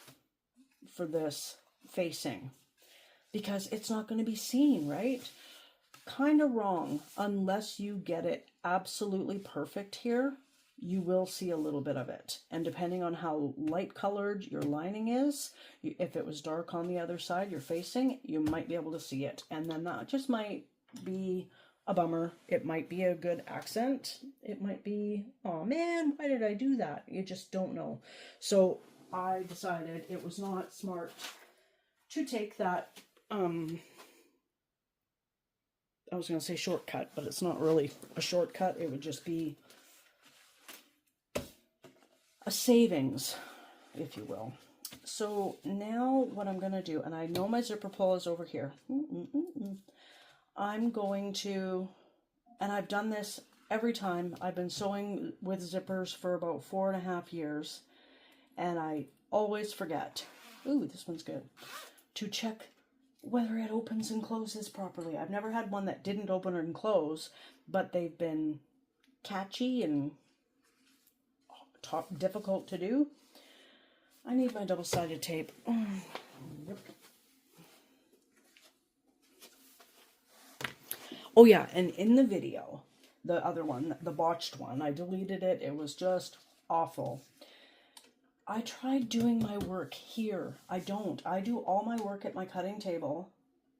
for this facing because it's not going to be seen, right? Kind of wrong. Unless you get it absolutely perfect here, you will see a little bit of it. And depending on how light colored your lining is, if it was dark on the other side you're facing, you might be able to see it. And then that just might be a bummer. It might be a good accent. It might be, oh man, why did I do that? You just don't know. So I decided it was not smart to take that, I was going to say shortcut, but it's not really a shortcut. It would just be a savings, if you will. So now what I'm going to do, and I know my zipper pull is over here. I'm going to, and I've done this every time. I've been sewing with zippers for about 4.5 years, and I always forget, ooh, this one's good, to check whether it opens and closes properly. I've never had one that didn't open and close, but they've been catchy and difficult to do. I need my double-sided tape. Oh yeah, and in the video, the other one, the botched one, I deleted it. It was just awful. I tried doing my work here. I don't. I do all my work at my cutting table,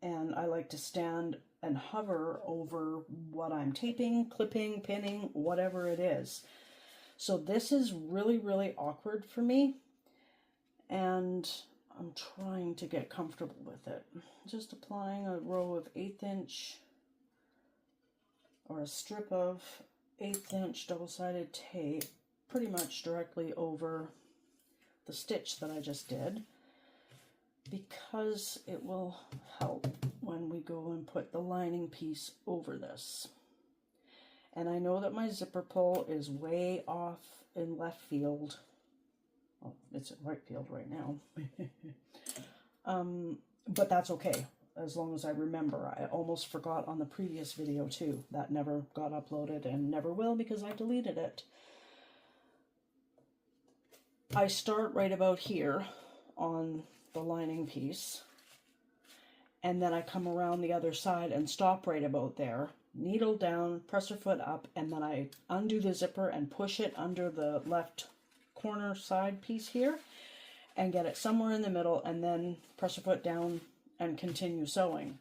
and I like to stand and hover over what I'm taping, clipping, pinning, whatever it is. So this is really, really awkward for me, and I'm trying to get comfortable with it. Just applying a row of 1/8 inch or a strip of 1/8 inch double-sided tape pretty much directly over the stitch that I just did, because it will help when we go and put the lining piece over this. And I know that my zipper pull is way off in left field. Well, it's in right field right now. But that's okay, as long as I remember. I almost forgot on the previous video too. That never got uploaded and never will because I deleted it. I start right about here on the lining piece, and then I come around the other side and stop right about there, needle down, presser foot up, and then I undo the zipper and push it under the left corner side piece here and get it somewhere in the middle, and then presser foot down and continue sewing.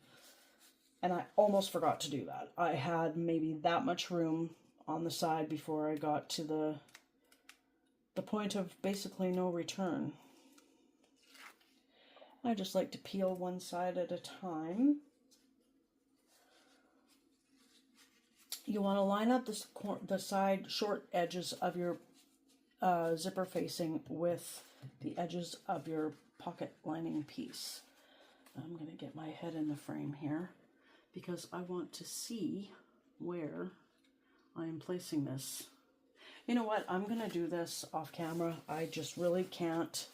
And I almost forgot to do that. I had maybe that much room on the side before I got to the point of basically no return. I just like to peel one side at a time. You want to line up the side short edges of your zipper facing with the edges of your pocket lining piece. I'm going to get my head in the frame here because I want to see where I am placing this. You know what? I'm going to do this off camera. I just really can't.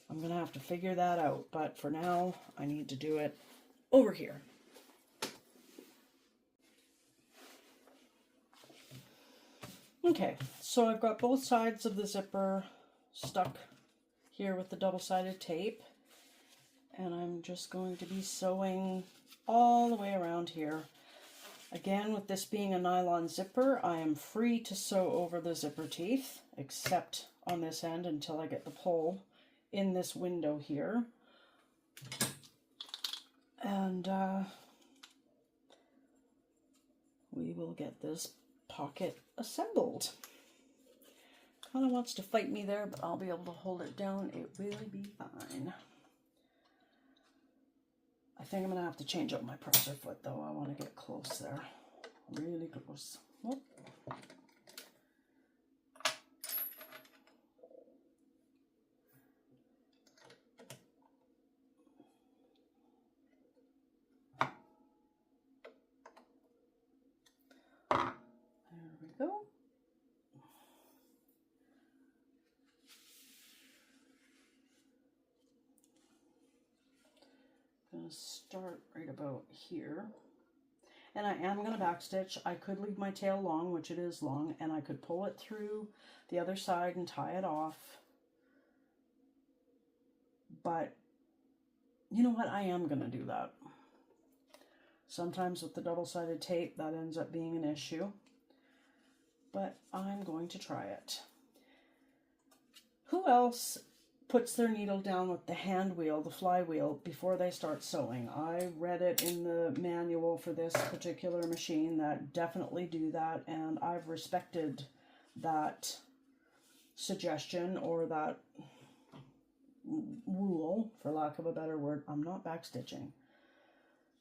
I'm going to have to figure that out. But for now, I need to do it over here. Okay, so I've got both sides of the zipper stuck here with the double-sided tape. And I'm just going to be sewing all the way around here. Again, with this being a nylon zipper, I am free to sew over the zipper teeth, except on this end until I get the pull in this window here. And we will get this pocket assembled. Kind of wants to fight me there, but I'll be able to hold it down. It will be fine. I think I'm going to have to change out my presser foot, though. I want to get close there. Really close. Whoop. There we go. I'm going to start right about here. And I am going to backstitch. I could leave my tail long, which it is long, and I could pull it through the other side and tie it off. But you know what? I am going to do that. Sometimes with the double-sided tape, that ends up being an issue. But I'm going to try it. Who else puts their needle down with the hand wheel, the flywheel, before they start sewing? I read it in the manual for this particular machine that definitely do that, and I've respected that suggestion or that rule, for lack of a better word. I'm not backstitching.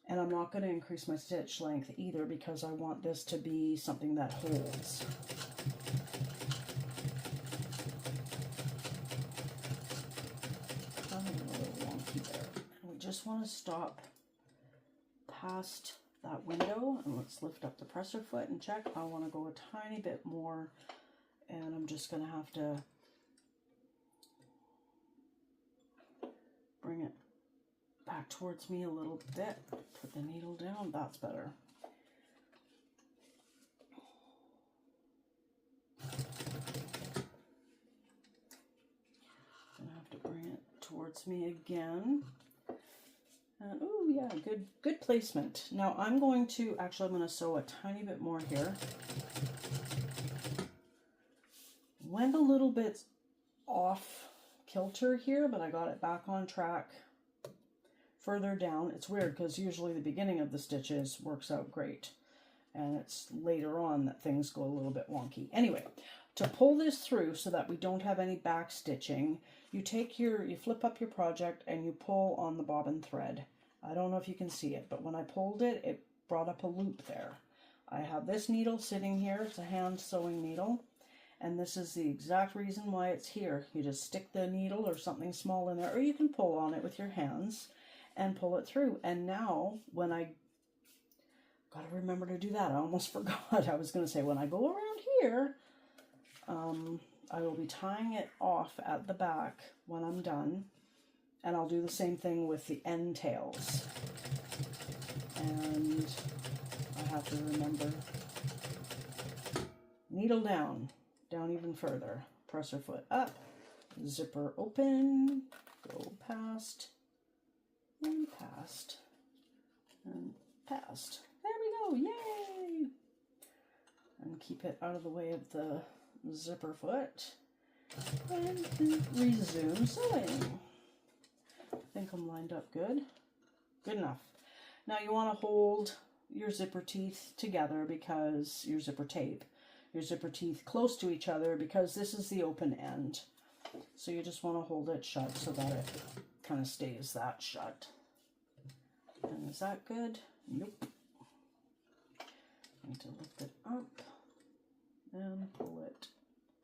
And I'm not going to increase my stitch length either because I want this to be something that holds. Just want to stop past that window, and let's lift up the presser foot and check. I want to go a tiny bit more, and I'm just going to have to bring it back towards me a little bit. Put the needle down. That's better. Gonna have to bring it towards me again. And oh yeah, good placement. Now I'm going to sew a tiny bit more here. Went a little bit off kilter here, but I got it back on track further down. It's weird because usually the beginning of the stitches works out great, and it's later on that things go a little bit wonky. Anyway, to pull this through so that we don't have any back stitching, you flip up your project and you pull on the bobbin thread. I don't know if you can see it, but when I pulled it, it brought up a loop there. I have this needle sitting here. It's a hand sewing needle, and this is the exact reason why it's here. You just stick the needle or something small in there, or you can pull on it with your hands and pull it through. And now when I gotta remember to do that, I almost forgot. I was going to say when I go around here, I will be tying it off at the back when I'm done, and I'll do the same thing with the end tails. And I have to remember, needle down, down even further, presser foot up, zipper open, go past, and past, and past. There we go, yay! And keep it out of the way of the zipper foot, and resume sewing. I think I'm lined up good. Good enough. Now you want to hold your zipper teeth together because your zipper tape, your zipper teeth close to each other because this is the open end. So you just want to hold it shut so that it kind of stays that shut. And is that good? Nope. Need to lift it up and pull it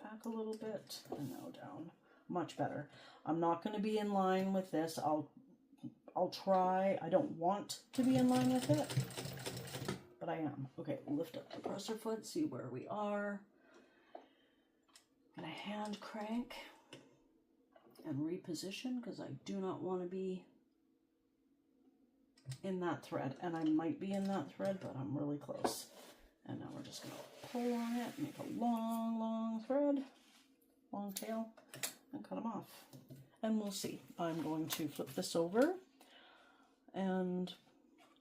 back a little bit, and now down. Much better. I'm not going to be in line with this. I'll try. I don't want to be in line with it, but I am. Okay, lift up the presser foot, see where we are. I'm going to hand crank and reposition because I do not want to be in that thread, and I might be in that thread, but I'm really close. And now we're just going to pull on it, make a long, long thread, long tail, and cut them off. And we'll see. I'm going to flip this over, and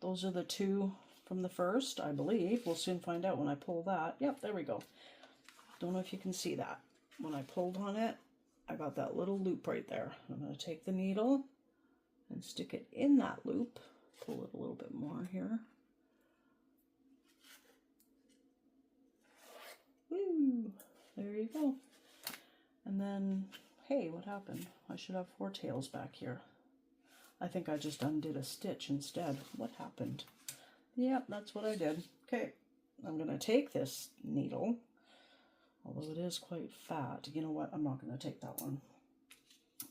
those are the two from the first, I believe. We'll soon find out when I pull that. Yep, there we go. Don't know if you can see that. When I pulled on it, I got that little loop right there. I'm going to take the needle and stick it in that loop. Pull it a little bit more here. Woo! There you go. And then, hey, what happened? I should have 4 tails back here. I think I just undid a stitch instead. What happened? Yep, that's what I did. Okay, I'm going to take this needle, although it is quite fat. You know what? I'm not going to take that one.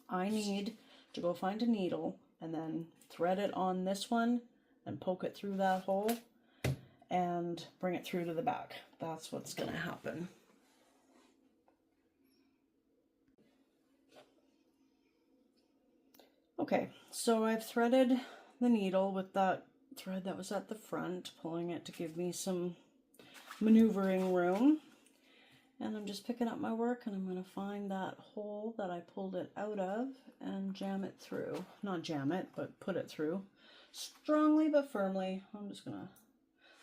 I need to go find a needle and then thread it on this one and poke it through that hole and bring it through to the back. That's what's going to happen. Okay, so I've threaded the needle with that thread that was at the front, pulling it to give me some maneuvering room. And I'm just picking up my work and I'm going to find that hole that I pulled it out of and jam it through. Not jam it, but put it through. Strongly but firmly. I'm just going to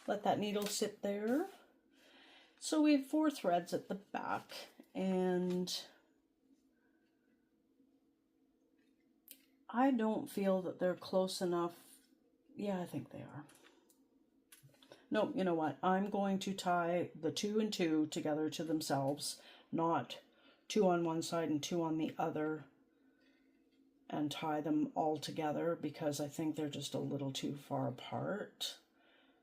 let that needle sit there. So we have 4 threads at the back, and I don't feel that they're close enough. Yeah, I think they are. No, you know what? I'm going to tie the 2 and 2 together to themselves, not 2 on one side and 2 on the other, and tie them all together because I think they're just a little too far apart.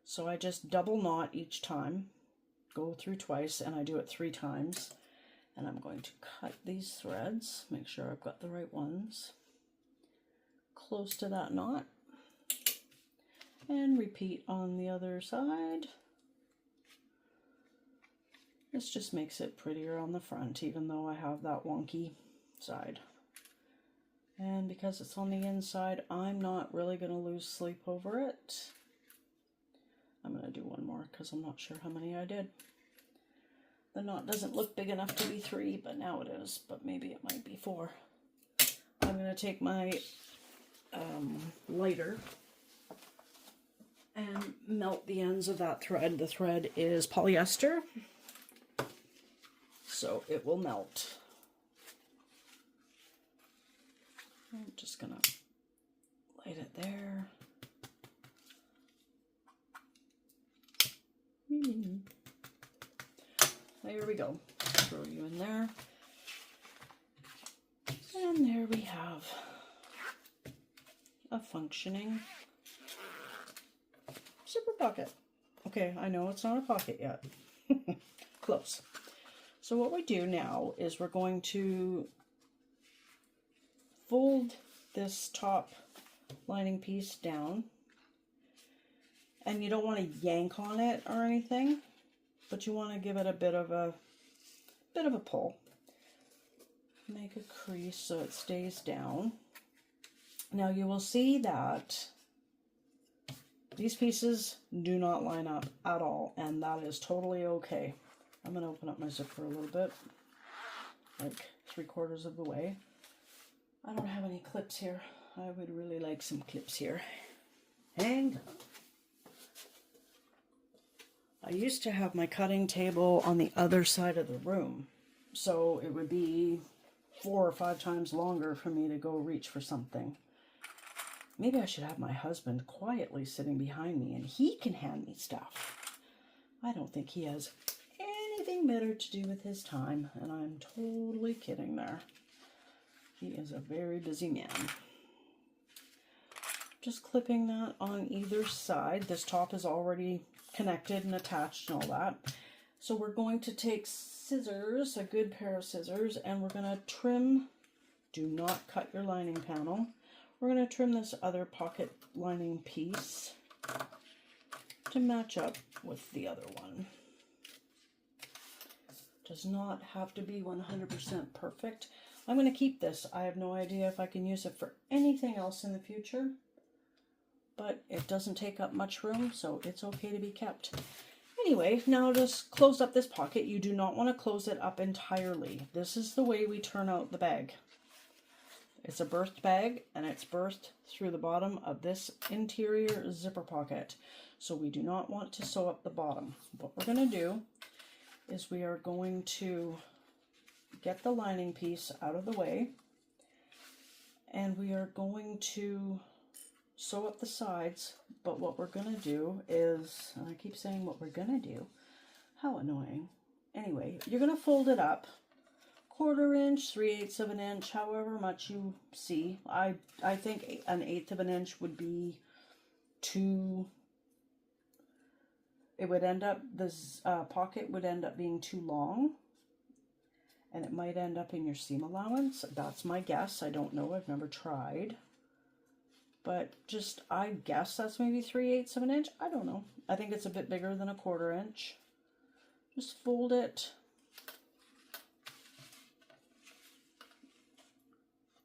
So I just double knot each time, go through twice, and I do it 3 times. And I'm going to cut these threads, make sure I've got the right ones, close to that knot, and repeat on the other side. This just makes it prettier on the front, even though I have that wonky side. And because it's on the inside, I'm not really going to lose sleep over it. I'm going to do one more because I'm not sure how many I did. The knot doesn't look big enough to be 3, but now it is, but maybe it might be 4. I'm going to take my lighter and melt the ends of that thread. The thread is polyester, so it will melt. I'm just going to light it there. There we go. Throw you in there. And there we have a functioning zipper pocket. Okay, I know it's not a pocket yet. Close. So what we do now is we're going to fold this top lining piece down. And you don't want to yank on it or anything, but you want to give it a bit of a pull. Make a crease so it stays down. Now you will see that these pieces do not line up at all, and that is totally okay. I'm going to open up my zipper a little bit, like 3/4 of the way. I don't have any clips here. I would really like some clips here. Hang on. I used to have my cutting table on the other side of the room, so it would be 4 or 5 times longer for me to go reach for something. Maybe I should have my husband quietly sitting behind me and he can hand me stuff. I don't think he has anything better to do with his time, and I'm totally kidding there. He is a very busy man. Just clipping that on either side. This top is already connected and attached and all that. So we're going to take scissors, a good pair of scissors, and we're going to trim. Do not cut your lining panel. We're going to trim this other pocket lining piece to match up with the other one. Does not have to be 100% perfect. I'm going to keep this. I have no idea if I can use it for anything else in the future, but it doesn't take up much room, so it's okay to be kept. Anyway, now just close up this pocket. You do not want to close it up entirely. This is the way we turn out the bag. It's a birthed bag, and it's birthed through the bottom of this interior zipper pocket. So we do not want to sew up the bottom. What we're going to do is we are going to get the lining piece out of the way, and we are going to sew up the sides. But what we're going to do is, and I keep saying what we're going to do, how annoying. anyway, you're going to fold it up 1/4 inch, 3/8 of an inch, however much you see. I think 1/8 of an inch would be too, it would end up, this pocket would end up being too long, and it might end up in your seam allowance. That's my guess. I don't know. I've never tried. But just, I guess that's maybe 3/8 of an inch. I don't know. I think it's a bit bigger than 1/4 inch. Just fold it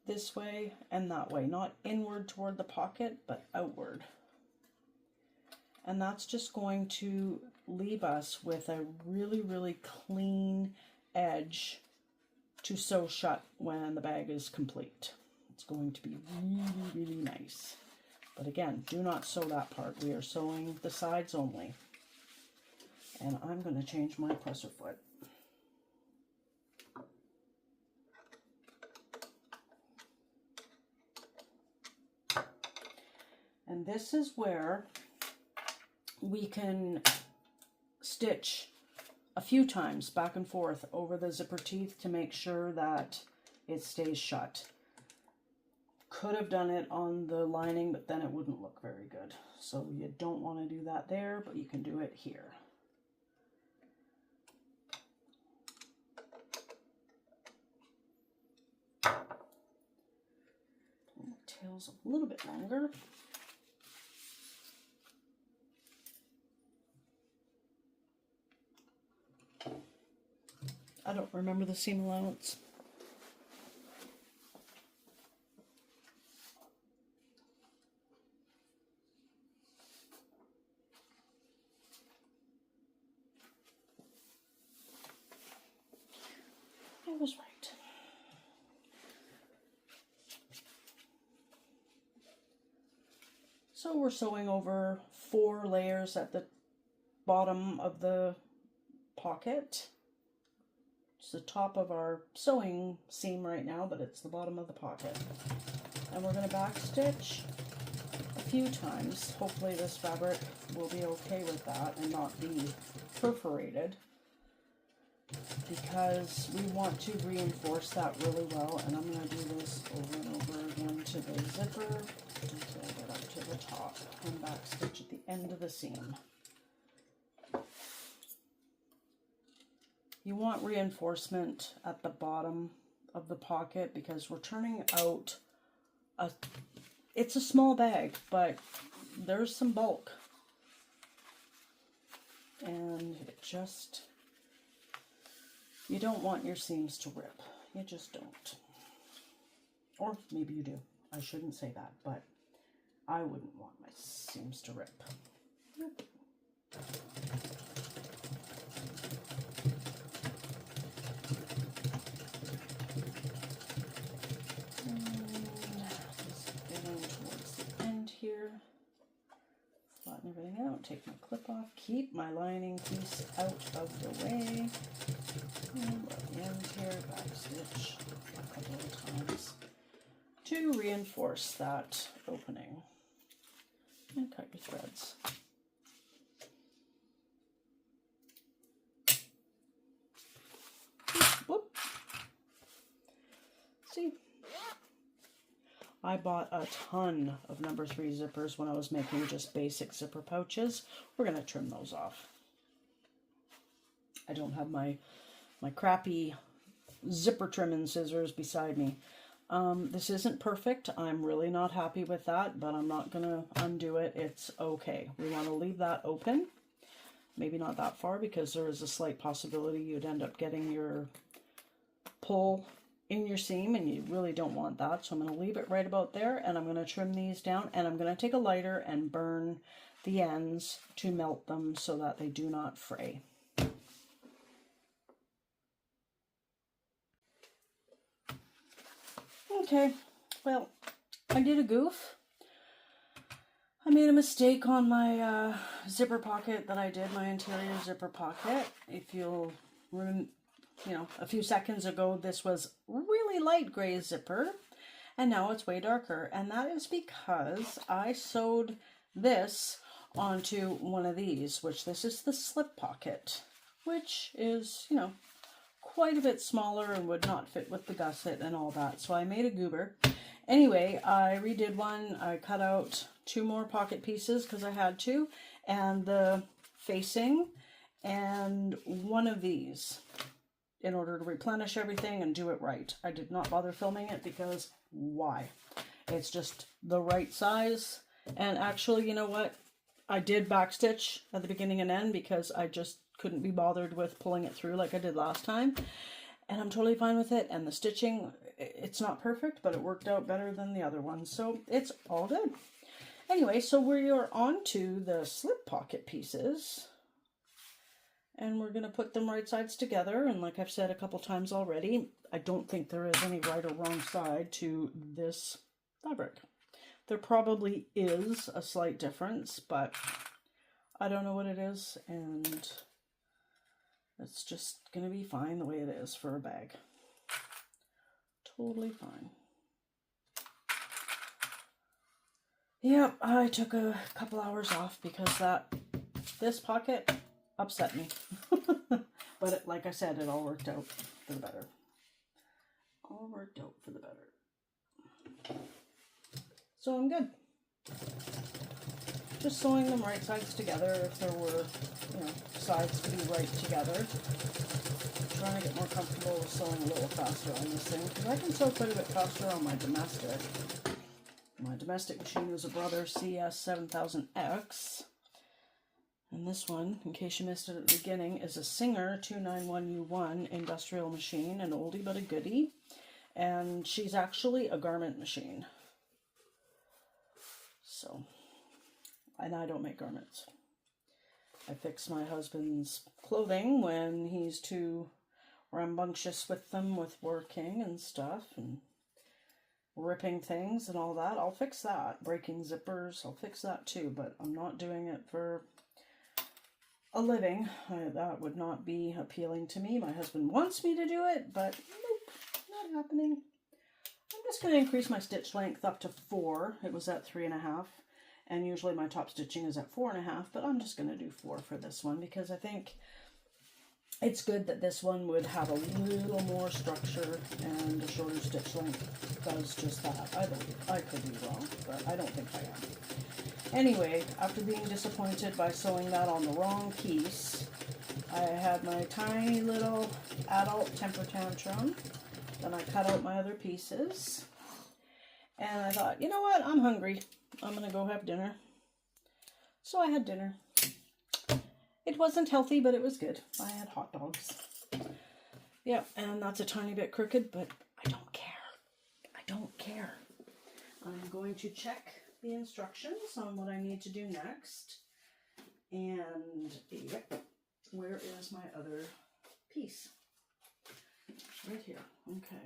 this way and that way. Not inward toward the pocket, but outward. And that's just going to leave us with a really, really clean edge to sew shut when the bag is complete. It's going to be really, really nice. But again, do not sew that part. We are sewing the sides only. And I'm going to change my presser foot. And this is where we can stitch a few times back and forth over the zipper teeth to make sure that it stays shut. Could have done it on the lining, but then it wouldn't look very good. So you don't want to do that there, but you can do it here. The tail's a little bit longer. I don't remember the seam allowance. I was right. So we're sewing over 4 layers at the bottom of the pocket. It's the top of our sewing seam right now, but it's the bottom of the pocket. And we're going to back stitch a few times. Hopefully this fabric will be okay with that and not be perforated, because we want to reinforce that really well. And I'm going to do this over and over again to the zipper until I get up to the top and back stitch at the end of the seam. You want reinforcement at the bottom of the pocket because we're turning out it's a small bag, but there's some bulk. And it just, you don't want your seams to rip. You just don't. Or maybe you do. I shouldn't say that, but I wouldn't want my seams to rip. Yep. Here, flatten everything out, take my clip off, keep my lining piece out of the way, and at the end here, back stitch a couple of times to reinforce that opening, and cut your threads. Whoop. See? I bought a ton of number 3 zippers when I was making just basic zipper pouches. We're going to trim those off. I don't have my crappy zipper trimming scissors beside me. This isn't perfect. I'm really not happy with that, but I'm not going to undo it. It's okay. We want to leave that open. Maybe not that far, because there is a slight possibility you'd end up getting your pull in your seam, and you really don't want that. So I'm going to leave it right about there, and I'm going to trim these down, and I'm going to take a lighter and burn the ends to melt them so that they do not fray. Okay, well, I did a goof. I made a mistake on my zipper pocket that I did, my interior zipper pocket. If you'll remember, a few seconds ago, this was really light gray zipper, and now it's way darker. And that is because I sewed this onto one of these, which this is the slip pocket which is, you know, quite a bit smaller and would not fit with the gusset and all that. So I made a goober. Anyway, I redid one. I cut out 2 more pocket pieces because I had to, and the facing, and one of these in order to replenish everything and do it right. I did not bother filming it because why? It's just the right size. And actually, you know what? I did backstitch at the beginning and end because I just couldn't be bothered with pulling it through like I did last time. And I'm totally fine with it. And the stitching, it's not perfect, but it worked out better than the other one. So it's all good. Anyway, so we are on to the slip pocket pieces. And we're going to put them right sides together. And like I've said a couple times already, I don't think there is any right or wrong side to this fabric. There probably is a slight difference, but I don't know what it is. And it's just going to be fine the way it is for a bag. Totally fine. Yep, I took a couple hours off because this pocket upset me. But it, like I said, it all worked out for the better. All worked out for the better. So I'm good. Just sewing them right sides together if there were, you know, sides to be right together. Trying to get more comfortable with sewing a little faster on this thing because I can sew quite a bit faster on my domestic. My domestic machine is a Brother CS7000X. And this one, in case you missed it at the beginning, is a Singer 291U1 industrial machine, an oldie but a goodie. And she's actually a garment machine. So, and I don't make garments. I fix my husband's clothing when he's too rambunctious with them, with working and stuff, and ripping things and all that. I'll fix that. Breaking zippers, I'll fix that too, but I'm not doing it for a living. That would not be appealing to me. My husband wants me to do it, but nope, not happening. I'm just going to increase my stitch length up to 4. It was at 3.5, and usually my top stitching is at 4.5, but I'm just going to do 4 for this one because I think it's good that this one would have a little more structure, and a shorter stitch length does just that. I believe. I could be wrong, but I don't think I am. Anyway, after being disappointed by sewing that on the wrong piece, I had my tiny little adult temper tantrum. Then I cut out my other pieces. And I thought, you know what? I'm hungry. I'm going to go have dinner. So I had dinner. It wasn't healthy, but it was good. I had hot dogs. Yeah, and that's a tiny bit crooked, but I don't care. I don't care. I'm going to check the instructions on what I need to do next. And, yep, where is my other piece? Right here. Okay.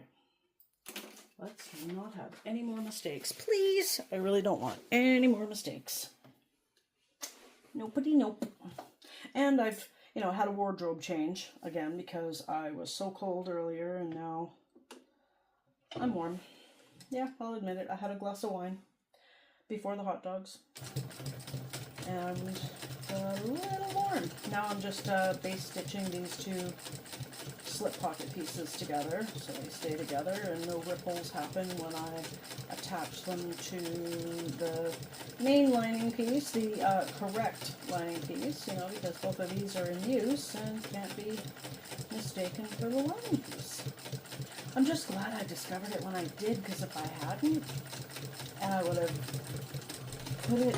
Let's not have any more mistakes. Please! I really don't want any more mistakes. Nopey nope. And I've, you know, had a wardrobe change again because I was so cold earlier and now I'm warm. Yeah, I'll admit it. I had a glass of wine before the hot dogs. And a little warm. Now I'm just base stitching these 2 slip pocket pieces together so they stay together and no ripples happen when I attach them to the main lining piece, the correct lining piece, you know, because both of these are in use and can't be mistaken for the lining piece. I'm just glad I discovered it when I did, because if I hadn't, and I would have put it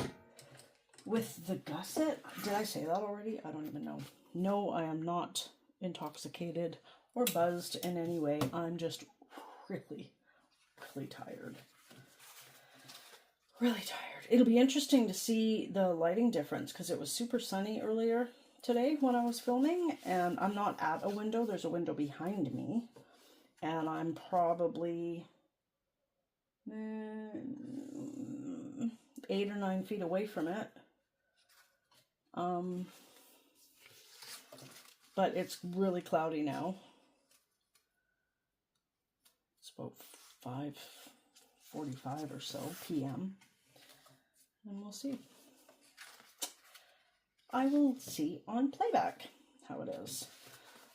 with the gusset. Did I say that already? I don't even know. No, I am not intoxicated or buzzed in any way. I'm just really, really tired. Really tired. It'll be interesting to see the lighting difference because it was super sunny earlier today when I was filming, and I'm not at a window. There's a window behind me, and I'm probably 8 or 9 feet away from it. But it's really cloudy now. It's about 5:45 or so p.m. And we'll see. I will see on playback how it is.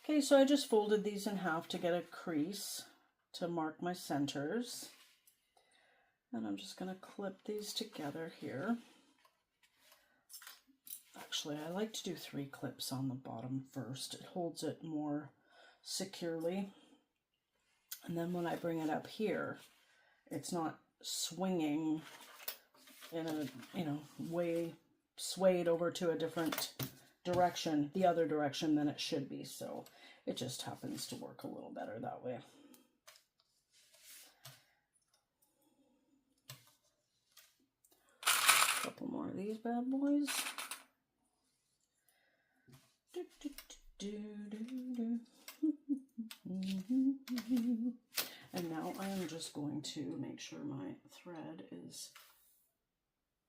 Okay, so I just folded these in half to get a crease to mark my centers. And I'm just going to clip these together here. Actually, I like to do 3 clips on the bottom first. It holds it more securely. And then when I bring it up here, it's not swinging in a, you know, way swayed over to a different direction, the other direction than it should be. So it just happens to work a little better that way. A couple more of these bad boys. And now I am just going to make sure my thread is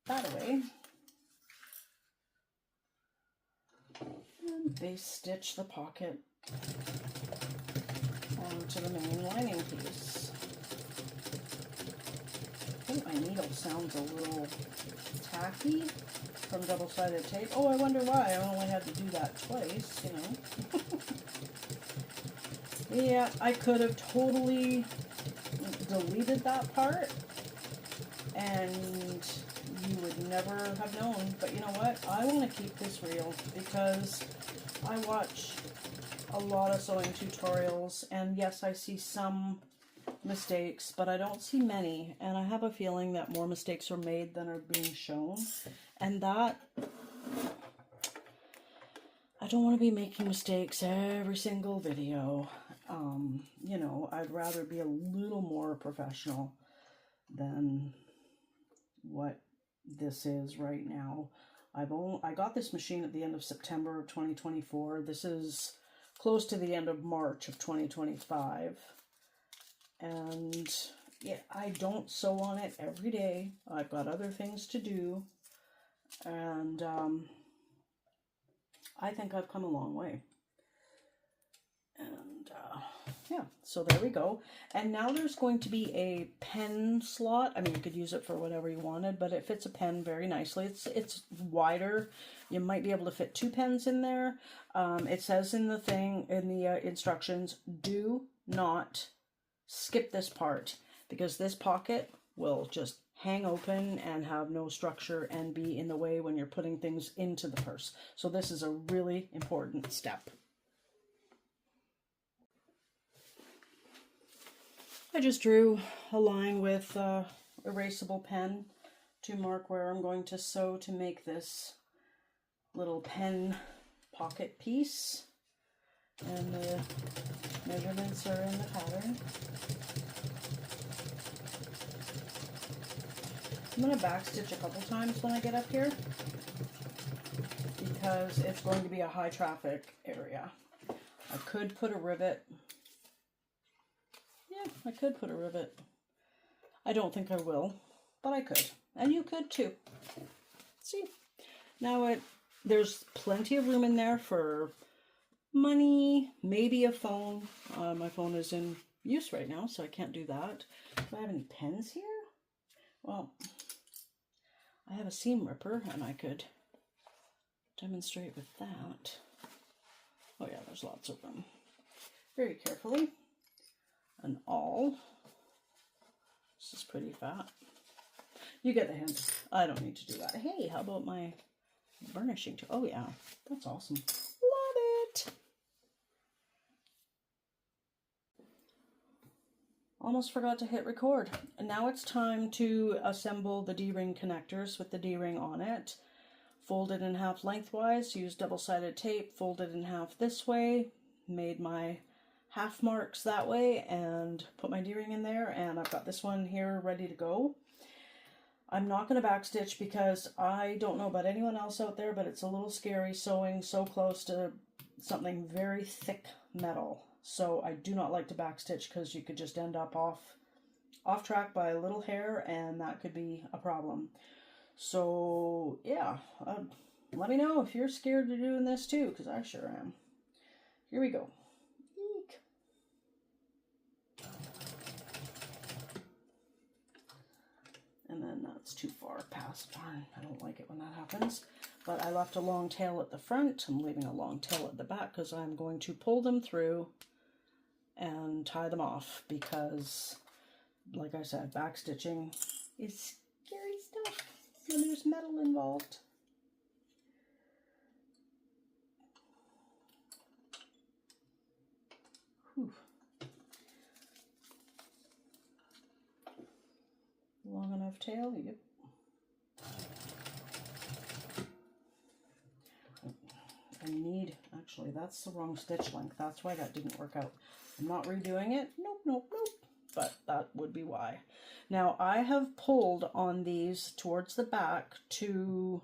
that way. And base stitch the pocket onto the main lining piece. I think my needle sounds a little tacky from double-sided tape. Oh, I wonder why. I only had to do that twice, you know. Yeah, I could have totally deleted that part and you would never have known. But you know what? I want to keep this real because I watch a lot of sewing tutorials, and yes, I see some mistakes, but I don't see many, and I have a feeling that more mistakes are made than are being shown, and that I don't want to be making mistakes every single video. You know, I'd rather be a little more professional than what this is right now. I got this machine at the end of September of 2024. This is close to the end of March of 2025. And yeah, I don't sew on it every day. I've got other things to do. And I think I've come a long way. And yeah, so there we go. And now there's going to be a pen slot. I mean, you could use it for whatever you wanted, but it fits a pen very nicely. It's wider. You might be able to fit 2 pens in there. It says in the thing, in the instructions, do not skip this part, because this pocket will just hang open and have no structure and be in the way when you're putting things into the purse. So this is a really important step. I just drew a line with erasable pen to mark where I'm going to sew to make this little pen pocket piece. And the measurements are in the pattern. I'm going to backstitch a couple times when I get up here because it's going to be a high traffic area. I could put a rivet. Yeah, I could put a rivet. I don't think I will, but I could. And you could too. See? Now there's plenty of room in there for money, maybe a phone. My phone is in use right now, so I can't do that. Do I have any pens here? Well, I have a seam ripper, and I could demonstrate with that. Oh yeah, there's lots of them. Very carefully. An awl. This is pretty fat. You get the hint. I don't need to do that. Hey, how about my burnishing too? Oh yeah, that's awesome. Love it. Almost forgot to hit record. And now it's time to assemble the D-ring connectors with the D-ring on it. Fold it in half lengthwise, use double-sided tape, fold it in half this way, made my half marks that way, and put my D-ring in there, and I've got this one here ready to go. I'm not going to backstitch because I don't know about anyone else out there, but it's a little scary sewing so close to something very thick metal. So I do not like to backstitch because you could just end up off track by a little hair, and that could be a problem. So yeah, let me know if you're scared of doing this too, because I sure am. Here we go. Eek. And then and that's too far past. Darn, I don't like it when that happens. But I left a long tail at the front. I'm leaving a long tail at the back because I'm going to pull them through and tie them off because, like I said, back stitching is scary stuff when there's metal involved. Whew. Long enough tail, yep. I need, actually, that's the wrong stitch length. That's why that didn't work out. I'm not redoing it. Nope, nope, nope. But that would be why. Now, I have pulled on these towards the back to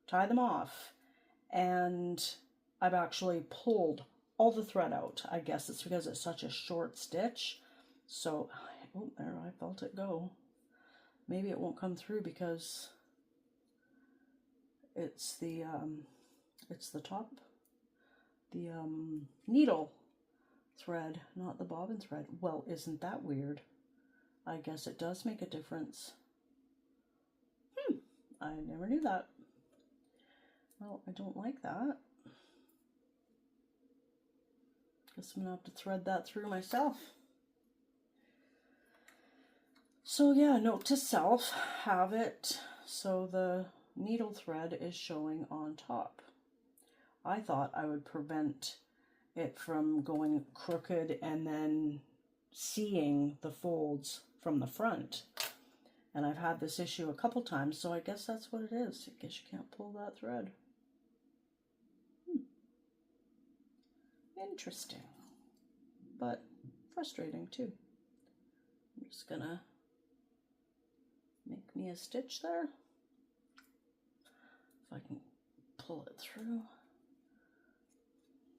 tie them off, and I've actually pulled all the thread out. I guess it's because it's such a short stitch. So, oh, there, I felt it go. Maybe it won't come through because it's the top, the needle thread, not the bobbin thread. Well, isn't that weird? I guess it does make a difference. I never knew that. Well, I don't like that. Guess I'm gonna have to thread that through myself. So yeah, note to self, have it so the needle thread is showing on top. I thought I would prevent it from going crooked and then seeing the folds from the front. And I've had this issue a couple times, so I guess that's what it is. I guess you can't pull that thread. Interesting, but frustrating too. I'm just gonna make me a stitch there. If I can pull it through.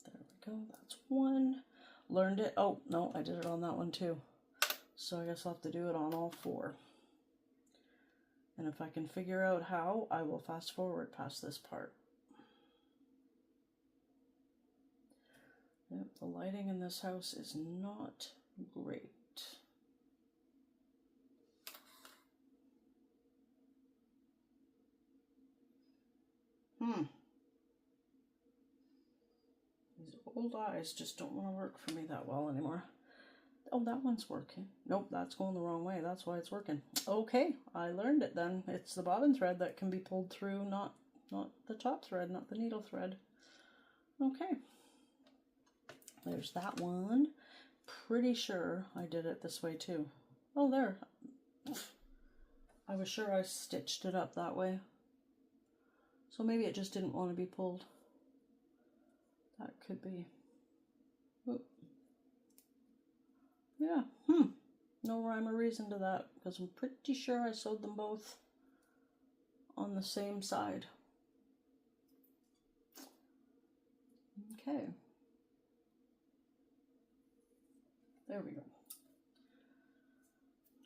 There we go, that's one. Learned it. Oh, no, I did it on that one too. So I guess I'll have to do it on all four. And if I can figure out how, I will fast forward past this part. Yep, the lighting in this house is not great. These old eyes just don't want to work for me that well anymore. Oh, that one's working. Nope, that's going the wrong way. That's why it's working. Okay, I learned it then. It's the bobbin thread that can be pulled through, not the top thread, not the needle thread. Okay. There's that one. Pretty sure I did it this way too. Oh, there. I was sure I stitched it up that way. So maybe it just didn't want to be pulled. That could be. Oh. Yeah, no rhyme or reason to that, because I'm pretty sure I sewed them both on the same side. Okay. There we go.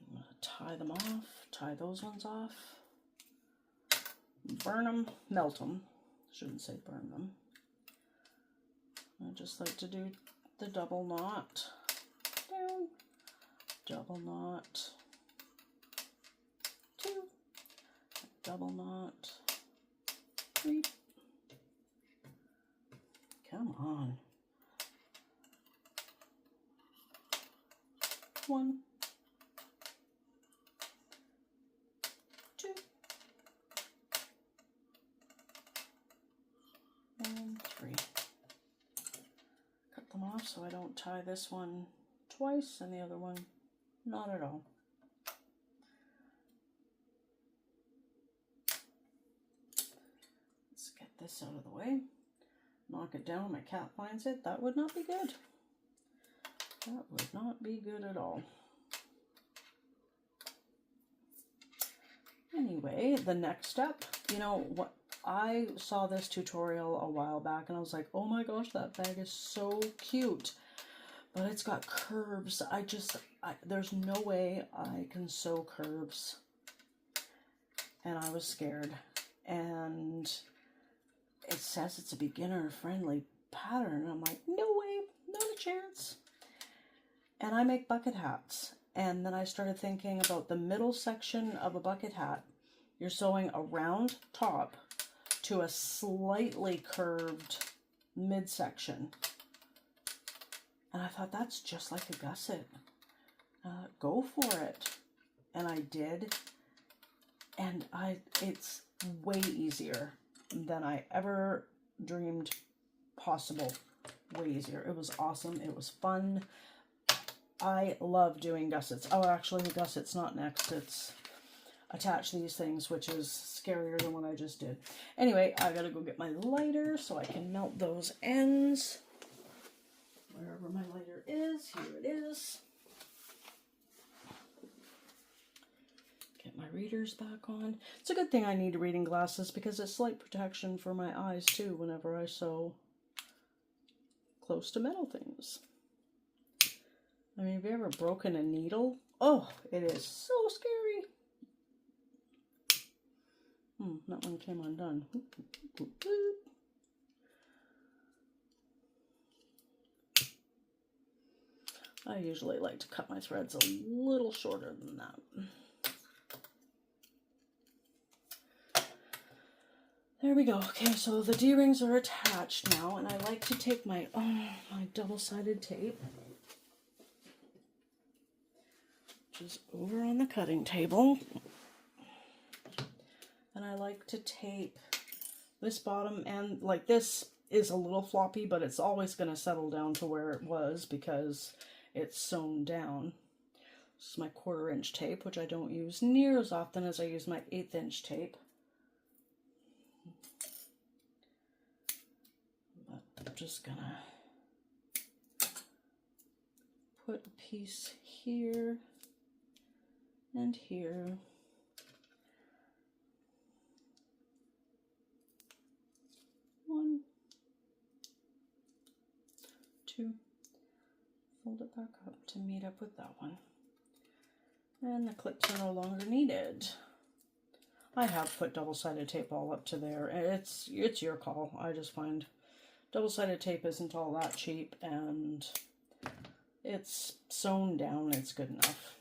I'm going to tie them off, tie those ones off, burn them, melt them. Shouldn't say burn them. I just like to do the double knot. Down, double knot, 2, double knot, 3. Come on. 1, 2, and 3. Cut them off so I don't tie this one twice and the other one not at all. Let's get this out of the way. Knock it down, my cat finds it. That would not be good. That would not be good at all. Anyway, the next step, you know what, I saw this tutorial a while back and I was like, oh my gosh, that bag is so cute. But it's got curves. There's no way I can sew curves. And I was scared. And it says it's a beginner-friendly pattern. And I'm like, no way, not a chance. And I make bucket hats. And then I started thinking about the middle section of a bucket hat. You're sewing a round top to a slightly curved midsection. And I thought, that's just like a gusset. Go for it. And I did. And it's way easier than I ever dreamed possible. Way easier. It was awesome. It was fun. I love doing gussets. Oh, actually, the gusset's not next. It's attach these things, which is scarier than what I just did. Anyway, I gotta go get my lighter so I can melt those ends. Wherever my lighter is, here it is. Get my readers back on. It's a good thing I need reading glasses because it's slight protection for my eyes too whenever I sew close to metal things. I mean, have you ever broken a needle? Oh, it is so scary. That one came undone. I usually like to cut my threads a little shorter than that. There we go. Okay, so the D-rings are attached now, and I like to take my double-sided tape, which is over on the cutting table, and I like to tape this bottom end. Like, this is a little floppy, but it's always going to settle down to where it was because it's sewn down. This is my 1/4 inch tape, which I don't use near as often as I use my 1/8 inch tape. But I'm just gonna put a piece here and here. One, two. Fold it back up to meet up with that one. And the clips are no longer needed. I have put double-sided tape all up to there. It's your call. I just find double-sided tape isn't all that cheap, and it's sewn down. It's good enough.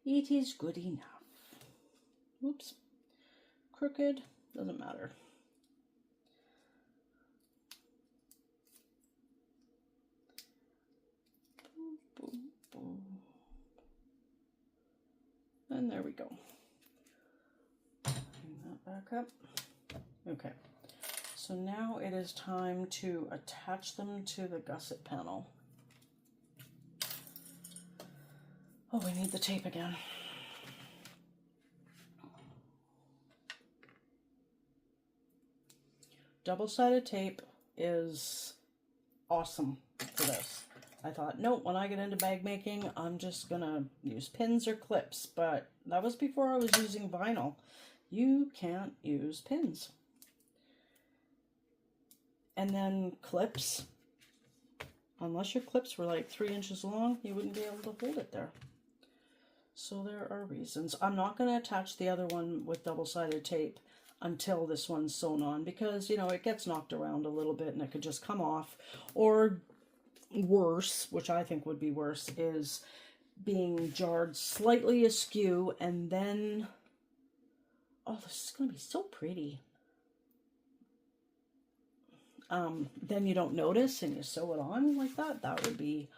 It is good enough. Oops. Crooked. Doesn't matter. And there we go. Bring that back up. Okay, so now it is time to attach them to the gusset panel. Oh, we need the tape again. Double-sided tape is awesome for this. I thought, nope, when I get into bag making, I'm just gonna use pins or clips, but that was before I was using vinyl. You can't use pins. And then clips, unless your clips were like 3 inches long, you wouldn't be able to hold it there. So there are reasons. I'm not gonna attach the other one with double-sided tape until this one's sewn on because, you know, it gets knocked around a little bit and it could just come off. Or worse, which I think would be worse, is being jarred slightly askew and then, oh, this is going to be so pretty. Then you don't notice and you sew it on like that. That would be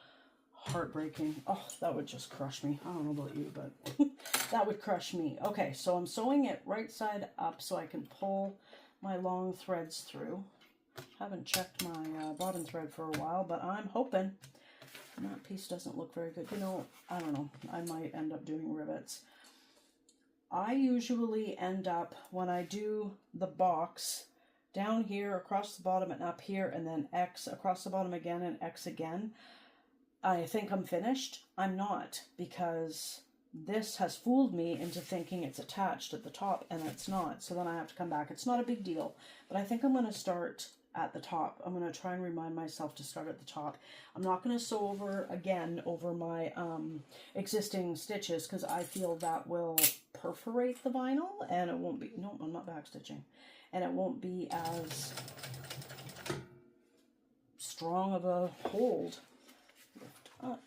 heartbreaking. Oh, that would just crush me. I don't know about you, but that would crush me. Okay, so I'm sewing it right side up so I can pull my long threads through. Haven't checked my bottom thread for a while, but I'm hoping. That piece doesn't look very good. You know, I don't know. I might end up doing rivets. I usually end up, when I do the box, down here, across the bottom and up here, and then X across the bottom again and X again. I think I'm finished. I'm not, because this has fooled me into thinking it's attached at the top, and it's not. So then I have to come back. It's not a big deal, but I think I'm going to start at the top. I'm going to try and remind myself to start at the top. I'm not going to sew over my existing stitches because I feel that will perforate the vinyl and it won't be, no, I'm not back stitching, and it won't be as strong of a hold. Lift up.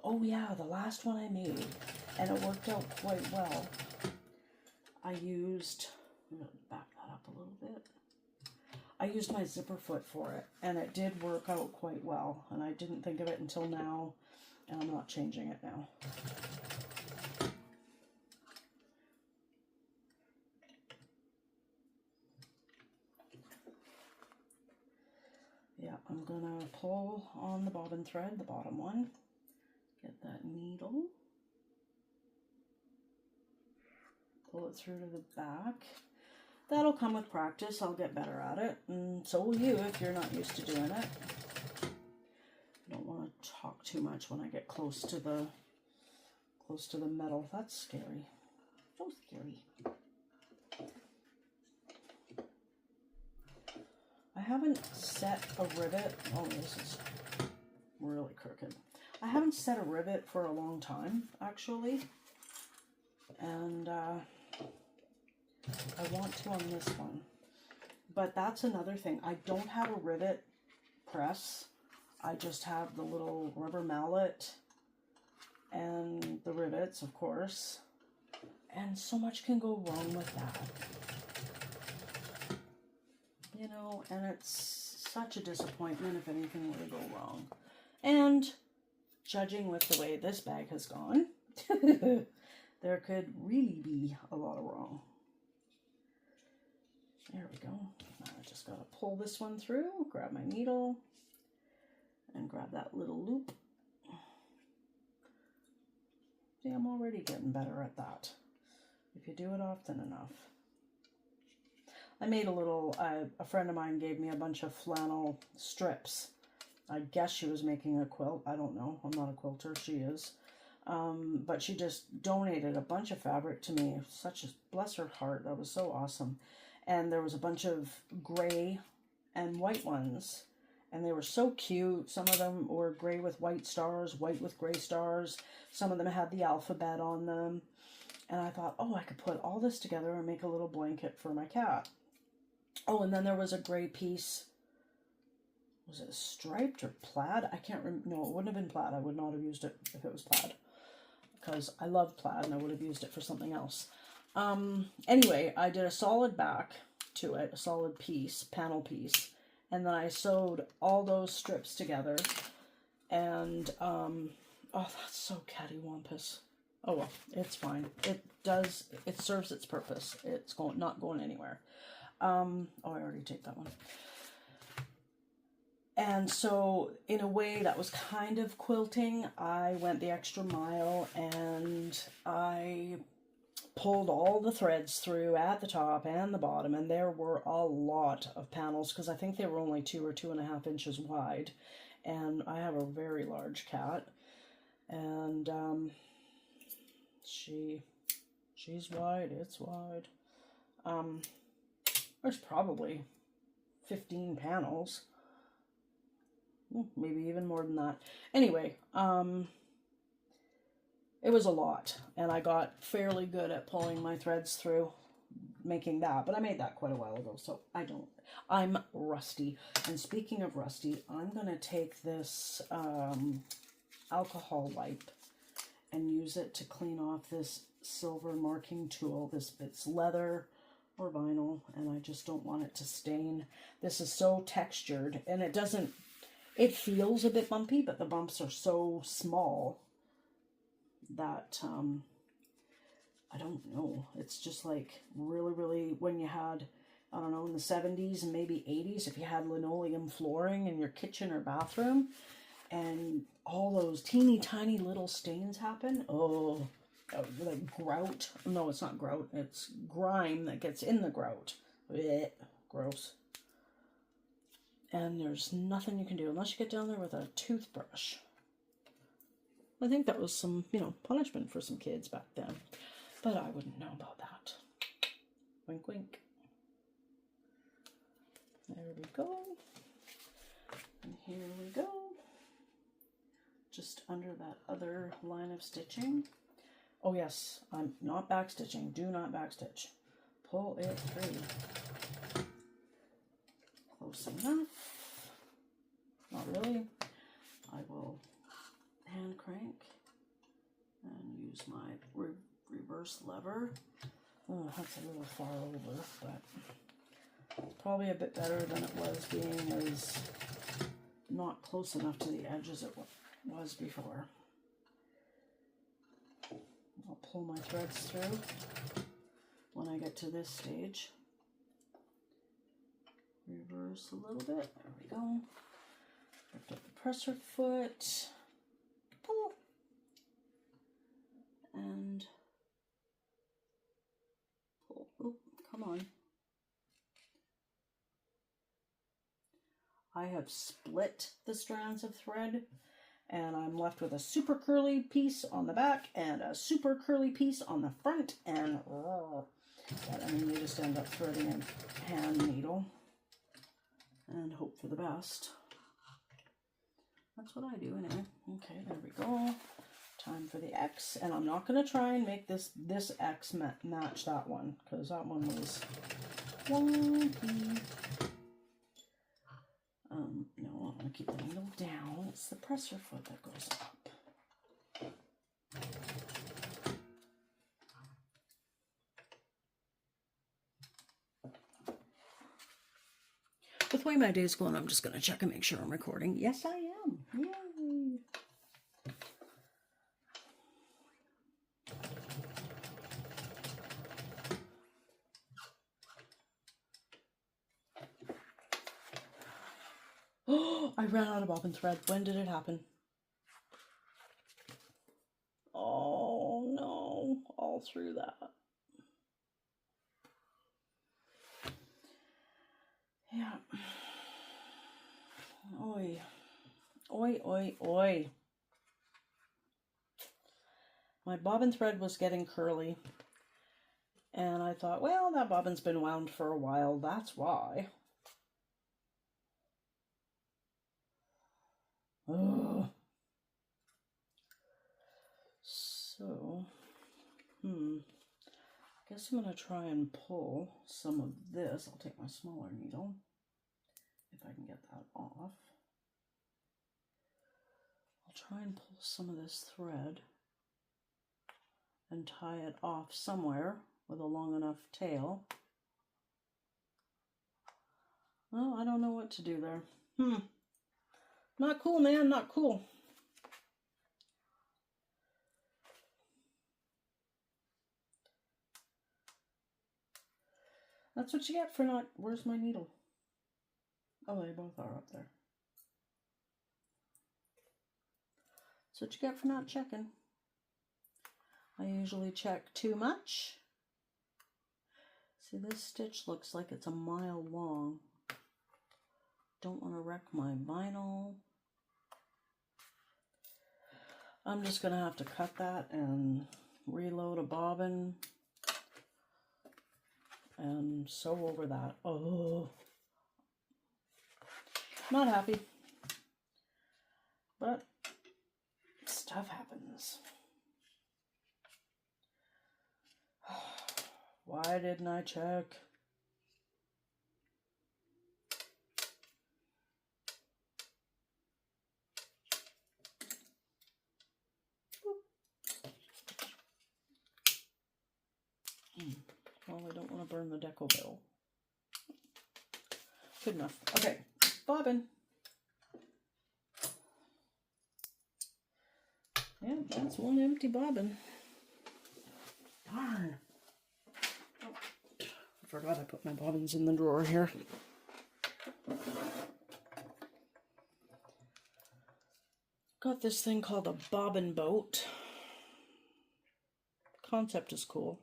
oh yeah, the last one I made, and it worked out quite well. I'm going to back that up a little bit. I used my zipper foot for it, and it did work out quite well, and I didn't think of it until now, and I'm not changing it now. Yeah, I'm gonna pull on the bobbin thread, the bottom one, get that needle, pull it through to the back. That'll come with practice. I'll get better at it, and so will you if you're not used to doing it. I don't want to talk too much when I get close to the metal. That's scary. So scary. I haven't set a rivet. Oh, this is really crooked. I haven't set a rivet for a long time, actually, and I want to on this one. But that's another thing. I don't have a rivet press. I just have the little rubber mallet and the rivets, of course. And so much can go wrong with that. You know, and it's such a disappointment if anything were to go wrong. And judging with the way this bag has gone, there could really be a lot of wrong. There we go. Now I just gotta pull this one through, grab my needle, and grab that little loop. See, I'm already getting better at that. If you do it often enough. I made a little, a friend of mine gave me a bunch of flannel strips. I guess she was making a quilt. I don't know. I'm not a quilter. She is. But she just donated a bunch of fabric to me. Such a, bless her heart. That was so awesome. And there was a bunch of gray and white ones. And they were so cute. Some of them were gray with white stars, white with gray stars. Some of them had the alphabet on them. And I thought, oh, I could put all this together and make a little blanket for my cat. Oh, and then there was a gray piece. Was it striped or plaid? I can't remember. No, it wouldn't have been plaid. I would not have used it if it was plaid. Because I love plaid and I would have used it for something else. Anyway, I did a solid back to it. A solid piece, panel piece. And then I sewed all those strips together. And, oh, that's so cattywampus. Oh, well, it's fine. It serves its purpose. It's not going anywhere. Oh, I already taped that one. And so, in a way, that was kind of quilting. I went the extra mile, and I pulled all the threads through at the top and the bottom, and there were a lot of panels, because I think they were only 2 or 2.5 inches wide, and I have a very large cat, and she's wide, it's wide. There's probably 15 panels. Maybe even more than that. Anyway, it was a lot, and I got fairly good at pulling my threads through, making that, but I made that quite a while ago, so I'm rusty. And speaking of rusty, I'm going to take this alcohol wipe and use it to clean off this silver marking tool. It's leather or vinyl, and I just don't want it to stain. This is so textured, and it feels a bit bumpy, but the bumps are so small that, I don't know. It's just like really, really, when you had, I don't know, in the 70s and maybe 80s, if you had linoleum flooring in your kitchen or bathroom, and all those teeny tiny little stains happen. Oh, like grout. No, it's not grout. It's grime that gets in the grout. Blech, gross. And there's nothing you can do unless you get down there with a toothbrush. I think that was some, punishment for some kids back then. But I wouldn't know about that. Wink, wink. There we go. And here we go. Just under that other line of stitching. Oh yes, I'm not backstitching. Do not backstitch. Pull it through. Close enough. Not really. I will hand hand crank and use my reverse lever. Oh, that's a little far over, but probably a bit better than it was, being as not close enough to the edge as it was before. I'll pull my threads through when I get to this stage. Reverse a little bit. There we go. Lift up the presser foot. Pull. And pull. Oh, come on. I have split the strands of thread, and I'm left with a super curly piece on the back and a super curly piece on the front, and then you just end up threading a hand needle and hope for the best. That's what I do anyway. Okay, there we go. Time for the X, and I'm not going to try and make this X match that one, because that one was wonky. No, I'm going to keep the needle down. It's the presser foot that goes up. With the way my day's going, I'm just going to check and make sure I'm recording. Yes, I am. Yay! Oh, I ran out of bobbin thread. When did it happen? Oh, no. All through that. Yeah. Oi. Oi, oi, oi. My bobbin thread was getting curly. And I thought, well, that bobbin's been wound for a while. That's why. Oh. So, I guess I'm going to try and pull some of this. I'll take my smaller needle, if I can get that off. I'll try and pull some of this thread and tie it off somewhere with a long enough tail. Well, I don't know what to do there. Not cool, man, not cool. That's what you get for not... Where's my needle? Oh, they both are up there. That's what you get for not checking. I usually check too much. See, this stitch looks like it's a mile long. Don't want to wreck my vinyl. I'm just going to have to cut that and reload a bobbin and sew over that. Oh, not happy, but stuff happens. Why didn't I check? Well, I don't want to burn the deco bill. Good enough. Okay, bobbin. Yeah, that's one empty bobbin. Darn. Oh, I forgot I put my bobbins in the drawer here. Got this thing called a bobbin boat. Concept is cool.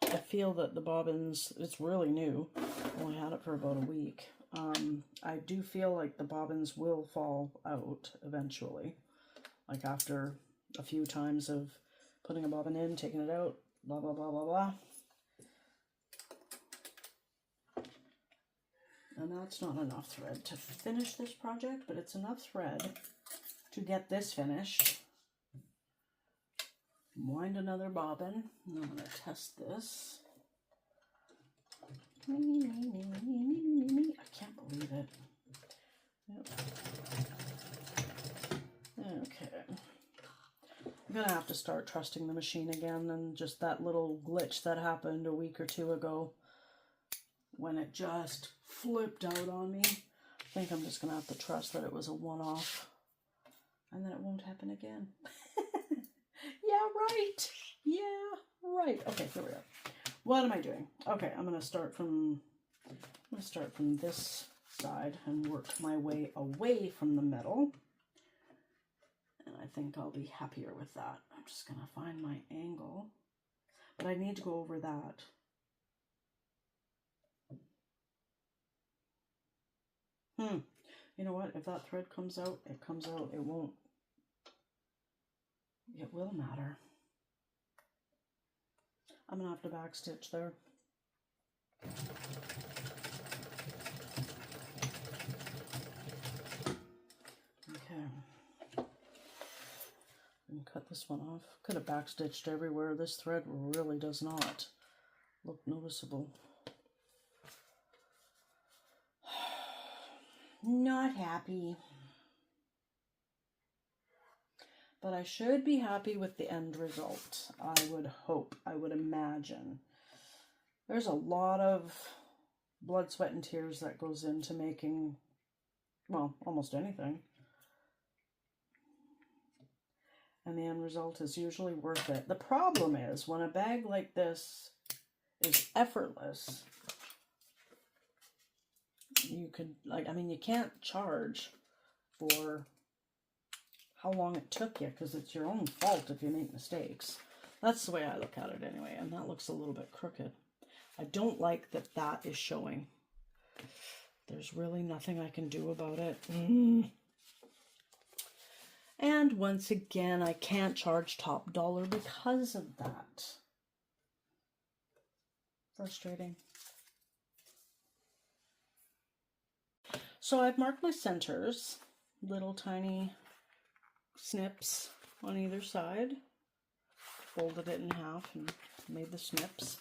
I feel that the bobbins, it's really new. I only had it for about a week. I do feel like the bobbins will fall out eventually. Like after a few times of putting a bobbin in, taking it out, blah, blah, blah, blah, blah. And that's not enough thread to finish this project, but it's enough thread to get this finished. Wind another bobbin, and I'm going to test this. I can't believe it. Yep. Okay. gonna have to start trusting the machine again, and just that little glitch that happened a week or two ago when it just flipped out on me. I think I'm just gonna have to trust that it was a one-off and that it won't happen again. Yeah, right. Yeah, right. Okay, here we are. What am I doing? Okay, I'm gonna start from this side and work my way away from the middle. And I think I'll be happier with that. I'm just gonna find my angle, but I need to go over that. You know what? If that thread comes out, it comes out. It won't. It will matter. I'm gonna have to backstitch there. Okay. And cut this one off. Could have backstitched everywhere. This thread really does not look noticeable. Not happy. But I should be happy with the end result. I would hope, I would imagine. There's a lot of blood, sweat, and tears that goes into making, well, almost anything. And the end result is usually worth it. The problem is when a bag like this is effortless, you could, like, I mean, you can't charge for how long it took you, because it's your own fault if you make mistakes. That's the way I look at it anyway, and that looks a little bit crooked. I don't like that that is showing. There's really nothing I can do about it. And once again, I can't charge top dollar because of that. Frustrating. So I've marked my centers, little tiny snips on either side, folded it in half and made the snips.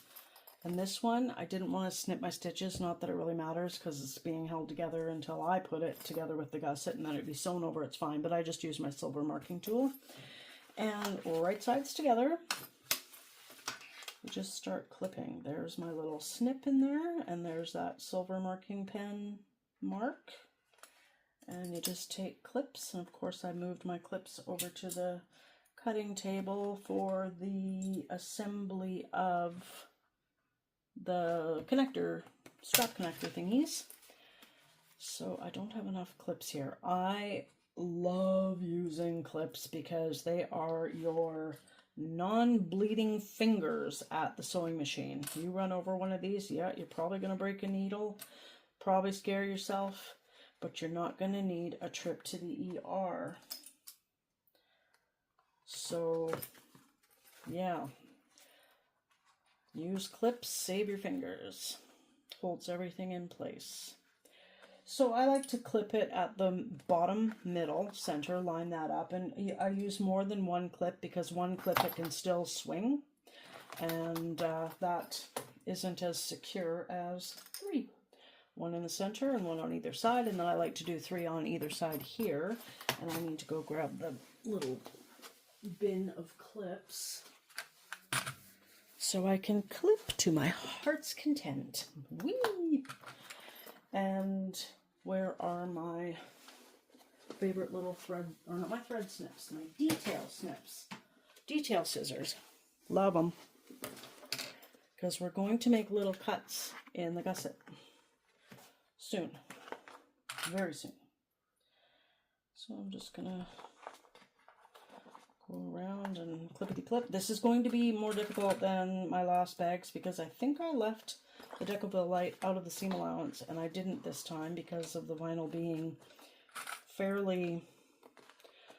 And this one, I didn't want to snip my stitches, not that it really matters because it's being held together until I put it together with the gusset, and then it'd be sewn over, it's fine, but I just used my silver marking tool. And right sides together, we just start clipping. There's my little snip in there, and there's that silver marking pen mark. And you just take clips, and of course I moved my clips over to the cutting table for the assembly of the connector, strap connector thingies. So I don't have enough clips here. I love using clips because they are your non-bleeding fingers at the sewing machine. You run over one of these, yeah, you're probably going to break a needle, probably scare yourself, but you're not going to need a trip to the ER. So, yeah. Use clips, save your fingers. Holds everything in place. So I like to clip it at the bottom, middle, center, line that up. And I use more than one clip because one clip it can still swing. And that isn't as secure as three. One in the center and one on either side, and then I like to do three on either side here. And I need to go grab the little bin of clips so I can clip to my heart's content. Whee! And where are my favorite little thread, or not my thread snips, my detail snips, detail scissors. Love them, because we're going to make little cuts in the gusset. Soon. Very soon. So I'm just gonna go around and clippity clip. This is going to be more difficult than my last bags because I think I left the Decoville light out of the seam allowance, and I didn't this time because of the vinyl being fairly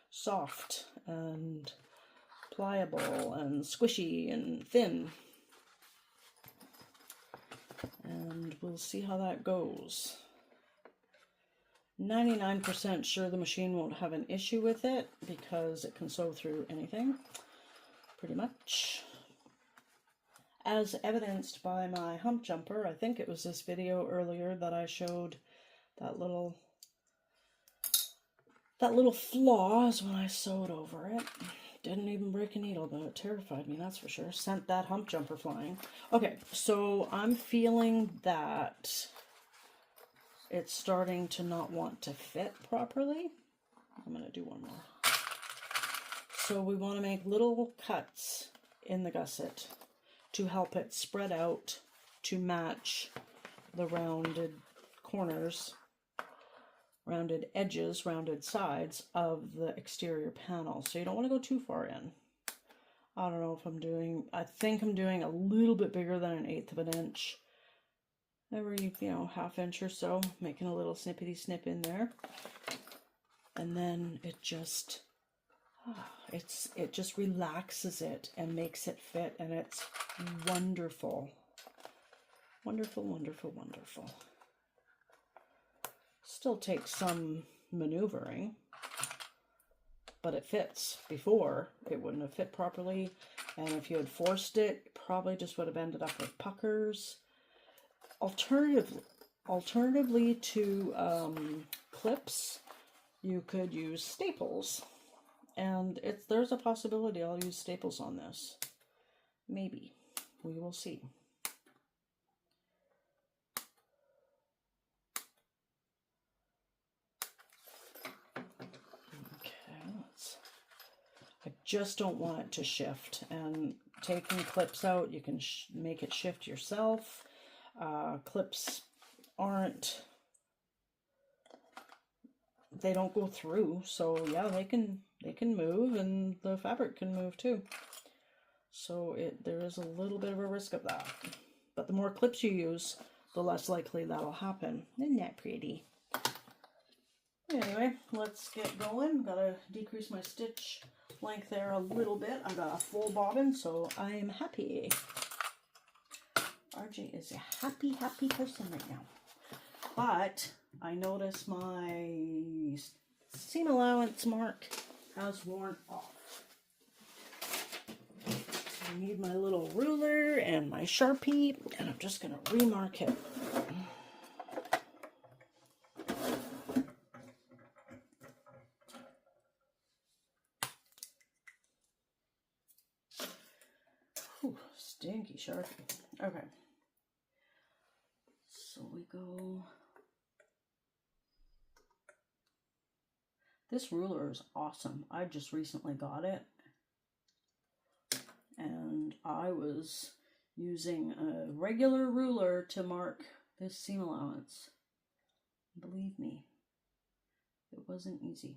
soft and pliable and squishy and thin. And we'll see how that goes. 99% sure the machine won't have an issue with it because it can sew through anything, pretty much. As evidenced by my hump jumper, I think it was this video earlier that I showed that little flaw is when I sewed over it. Didn't even break a needle, but it terrified me, that's for sure. Sent that hump jumper flying. Okay, so I'm feeling that it's starting to not want to fit properly. I'm going to do one more. So we want to make little cuts in the gusset to help it spread out to match the rounded corners, rounded edges, rounded sides of the exterior panel. So you don't want to go too far in. I don't know if I'm doing, I think I'm doing a little bit bigger than 1/8 of an inch. Every, half inch or so, making a little snippety snip in there. And then it just, it just relaxes it and makes it fit, and it's wonderful. Wonderful, wonderful, wonderful. Still takes some maneuvering, but it fits. Before, it wouldn't have fit properly, and if you had forced it, it probably just would have ended up with puckers. Alternatively to clips, you could use staples, and there's a possibility I'll use staples on this. Maybe. We will see. I just don't want it to shift, and taking clips out, you can make it shift yourself. Clips they don't go through, so yeah, they can move, and the fabric can move too. So there is a little bit of a risk of that. But the more clips you use, the less likely that'll happen. Isn't that pretty? Anyway, let's get going. Gotta decrease my stitch length there a little bit. I got a full bobbin, so I am happy. RJ is a happy, happy person right now. But I notice my seam allowance mark has worn off. I need my little ruler and my Sharpie, and I'm just going to remark it. Whew, stinky Sharpie. Okay. So we go. This ruler is awesome. I just recently got it, and I was using a regular ruler to mark this seam allowance. Believe me, it wasn't easy.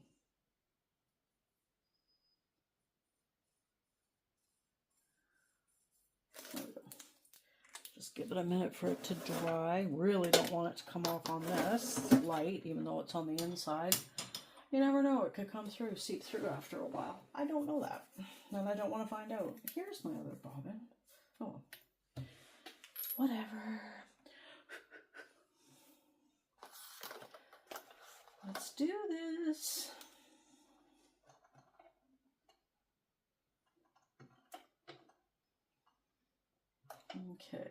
There we go. Just give it a minute for it to dry. Really don't want it to come off on this light, even though it's on the inside. You never know, it could come through, seep through after a while. I don't know that, and I don't want to find out. Here's my other bobbin. Oh, whatever. Let's do this. Okay.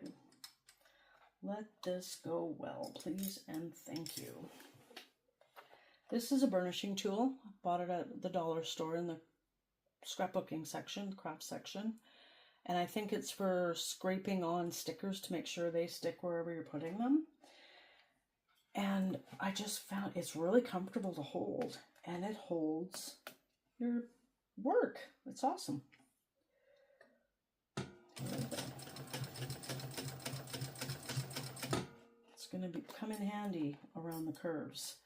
Let this go well, please, and thank you. This is a burnishing tool. I bought it at the dollar store in the scrapbooking section, craft section. And I think it's for scraping on stickers to make sure they stick wherever you're putting them. And I just found it's really comfortable to hold, and it holds your work. It's awesome. It's going to come in handy around the curves.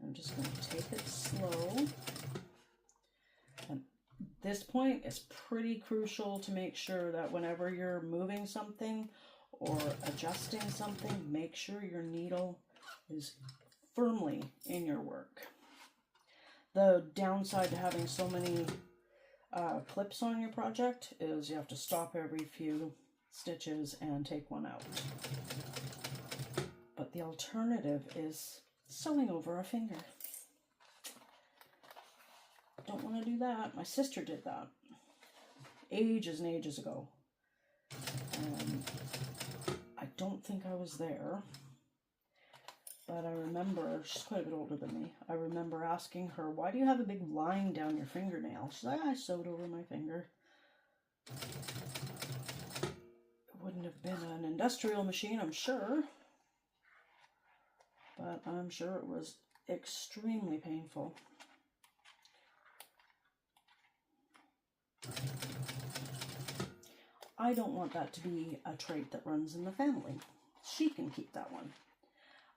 I'm just going to take it slow. And this point is pretty crucial to make sure that whenever you're moving something or adjusting something, make sure your needle is firmly in your work. The downside to having so many clips on your project is you have to stop every few stitches and take one out. But the alternative is sewing over a finger. Don't want to do that. My sister did that ages and ages ago. I don't think I was there. But I remember, she's quite a bit older than me, I remember asking her, why do you have a big line down your fingernail? She's like, I sewed over my finger. It wouldn't have been an industrial machine, I'm sure. But I'm sure it was extremely painful. I don't want that to be a trait that runs in the family. She can keep that one.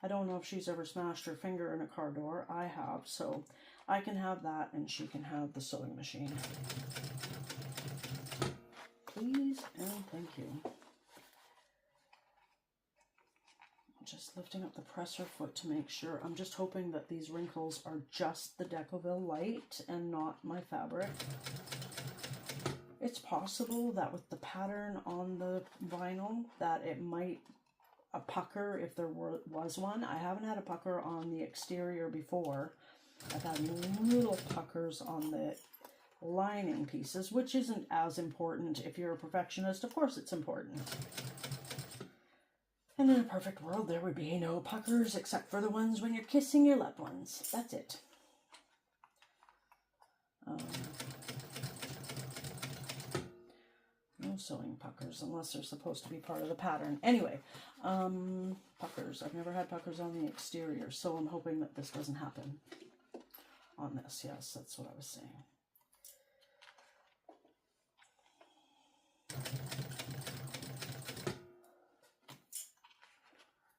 I don't know if she's ever smashed her finger in a car door. I have, so I can have that and she can have the sewing machine. Please and thank you. I'm just lifting up the presser foot to make sure. I'm just hoping that these wrinkles are just the Decoville light and not my fabric. It's possible that with the pattern on the vinyl that it might a pucker if there was one. I haven't had a pucker on the exterior before. I've had little puckers on the lining pieces, which isn't as important if you're a perfectionist. Of course it's important. And in a perfect world there would be no puckers except for the ones when you're kissing your loved ones. That's it. No sewing puckers unless they're supposed to be part of the pattern. Anyway, puckers. I've never had puckers on the exterior, so I'm hoping that this doesn't happen on this. Yes, that's what I was saying.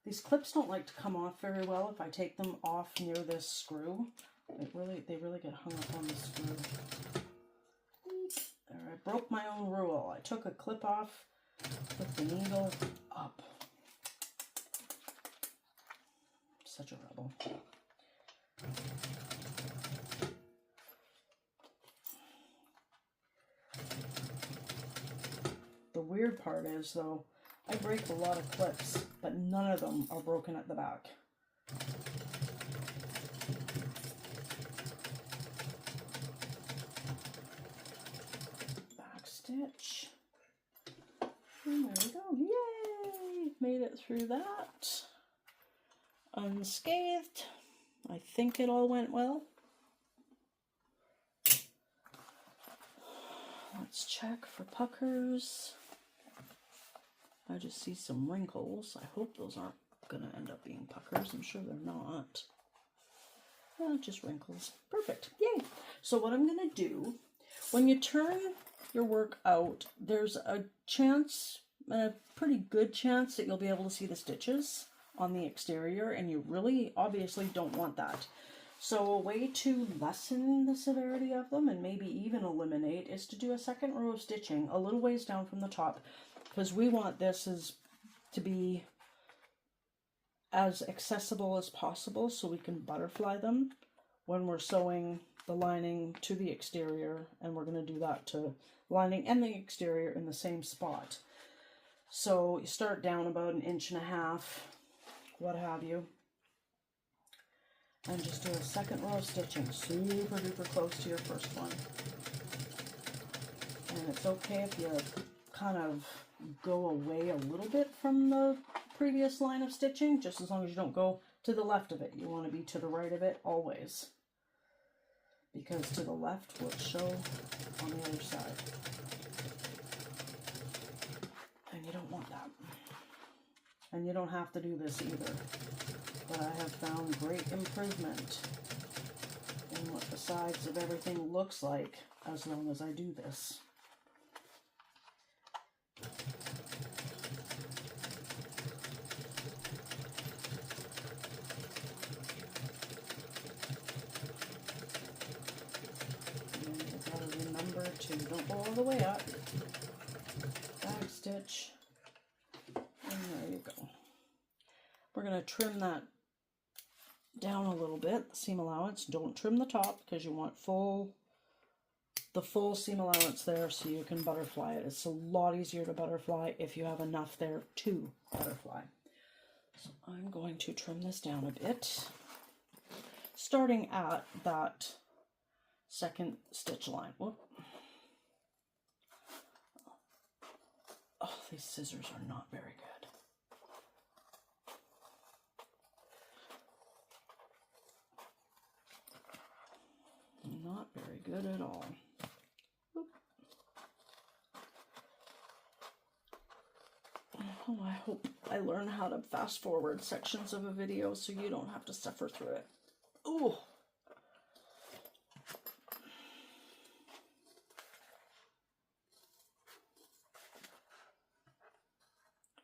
These clips don't like to come off very well if I take them off near this screw. They really get hung up on the screw. There, I broke my own rule. I took a clip off with the needle up. Such a rebel. The weird part is, though, I break a lot of clips, but none of them are broken at the back. Back stitch. And there we go. Yay! Made it through that. Unscathed. I think it all went well. Let's check for puckers. I just see some wrinkles. I hope those aren't going to end up being puckers. I'm sure they're not. Just wrinkles. Perfect. Yay! So what I'm going to do, when you turn your work out, there's a chance, a pretty good chance, that you'll be able to see the stitches on the exterior, and you really obviously don't want that. So a way to lessen the severity of them and maybe even eliminate is to do a second row of stitching a little ways down from the top, because we want this to be as accessible as possible so we can butterfly them when we're sewing the lining to the exterior, and we're going to do that to lining and the exterior in the same spot. So you start down about 1.5 inches, what have you, and just do a second row of stitching super duper close to your first one. And it's okay if you kind of go away a little bit from the previous line of stitching, just as long as you don't go to the left of it. You want to be to the right of it always, because to the left will show on the other side, and you don't want that. And you don't have to do this either, but I have found great improvement in what the sides of everything looks like as long as I do this. And you've got to remember to don't go all the way up. Back stitch. And there you go. We're going to trim that down a little bit, the seam allowance. Don't trim the top because you want the full seam allowance there so you can butterfly it. It's a lot easier to butterfly if you have enough there to butterfly. So I'm going to trim this down a bit, starting at that second stitch line. Whoop. Oh, these scissors are not very good. good at all. Oh, I hope I learn how to fast forward sections of a video so you don't have to suffer through it. Ooh.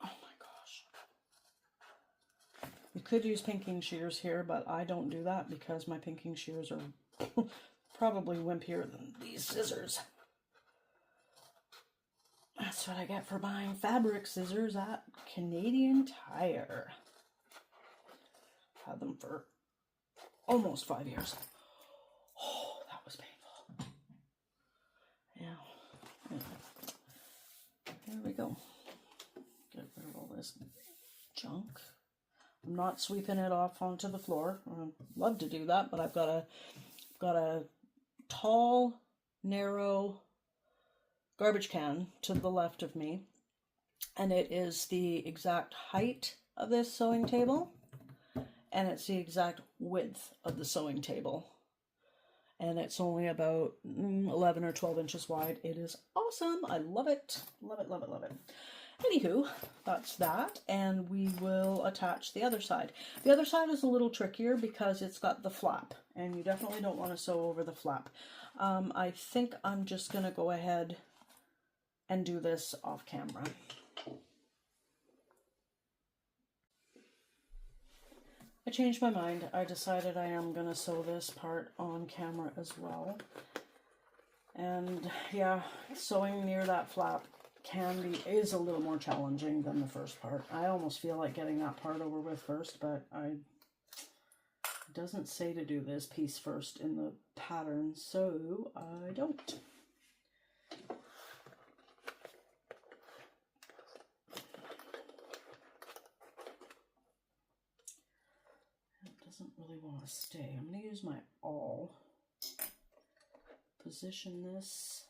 Oh my gosh. You could use pinking shears here, but I don't do that because my pinking shears are probably wimpier than these scissors. That's what I get for buying fabric scissors at Canadian Tire. Had them for almost 5 years. Oh, that was painful. Yeah. There we go. Get rid of all this junk. I'm not sweeping it off onto the floor. I'd love to do that, but I've got a tall, narrow garbage can to the left of me, and it is the exact height of this sewing table, and it's the exact width of the sewing table, and it's only about 11 or 12 inches wide. It is awesome. I love it. Love it, love it, love it. Anywho, that's that, and we will attach the other side. The other side is a little trickier because it's got the flap, and you definitely don't want to sew over the flap. I think I'm just going to go ahead and do this off camera. I changed my mind. I decided I am going to sew this part on camera as well. And yeah, sewing near that flap is a little more challenging than the first part. I almost feel like getting that part over with first, but it doesn't say to do this piece first in the pattern, so I don't. Doesn't really want to stay. I'm going to use my awl, position this,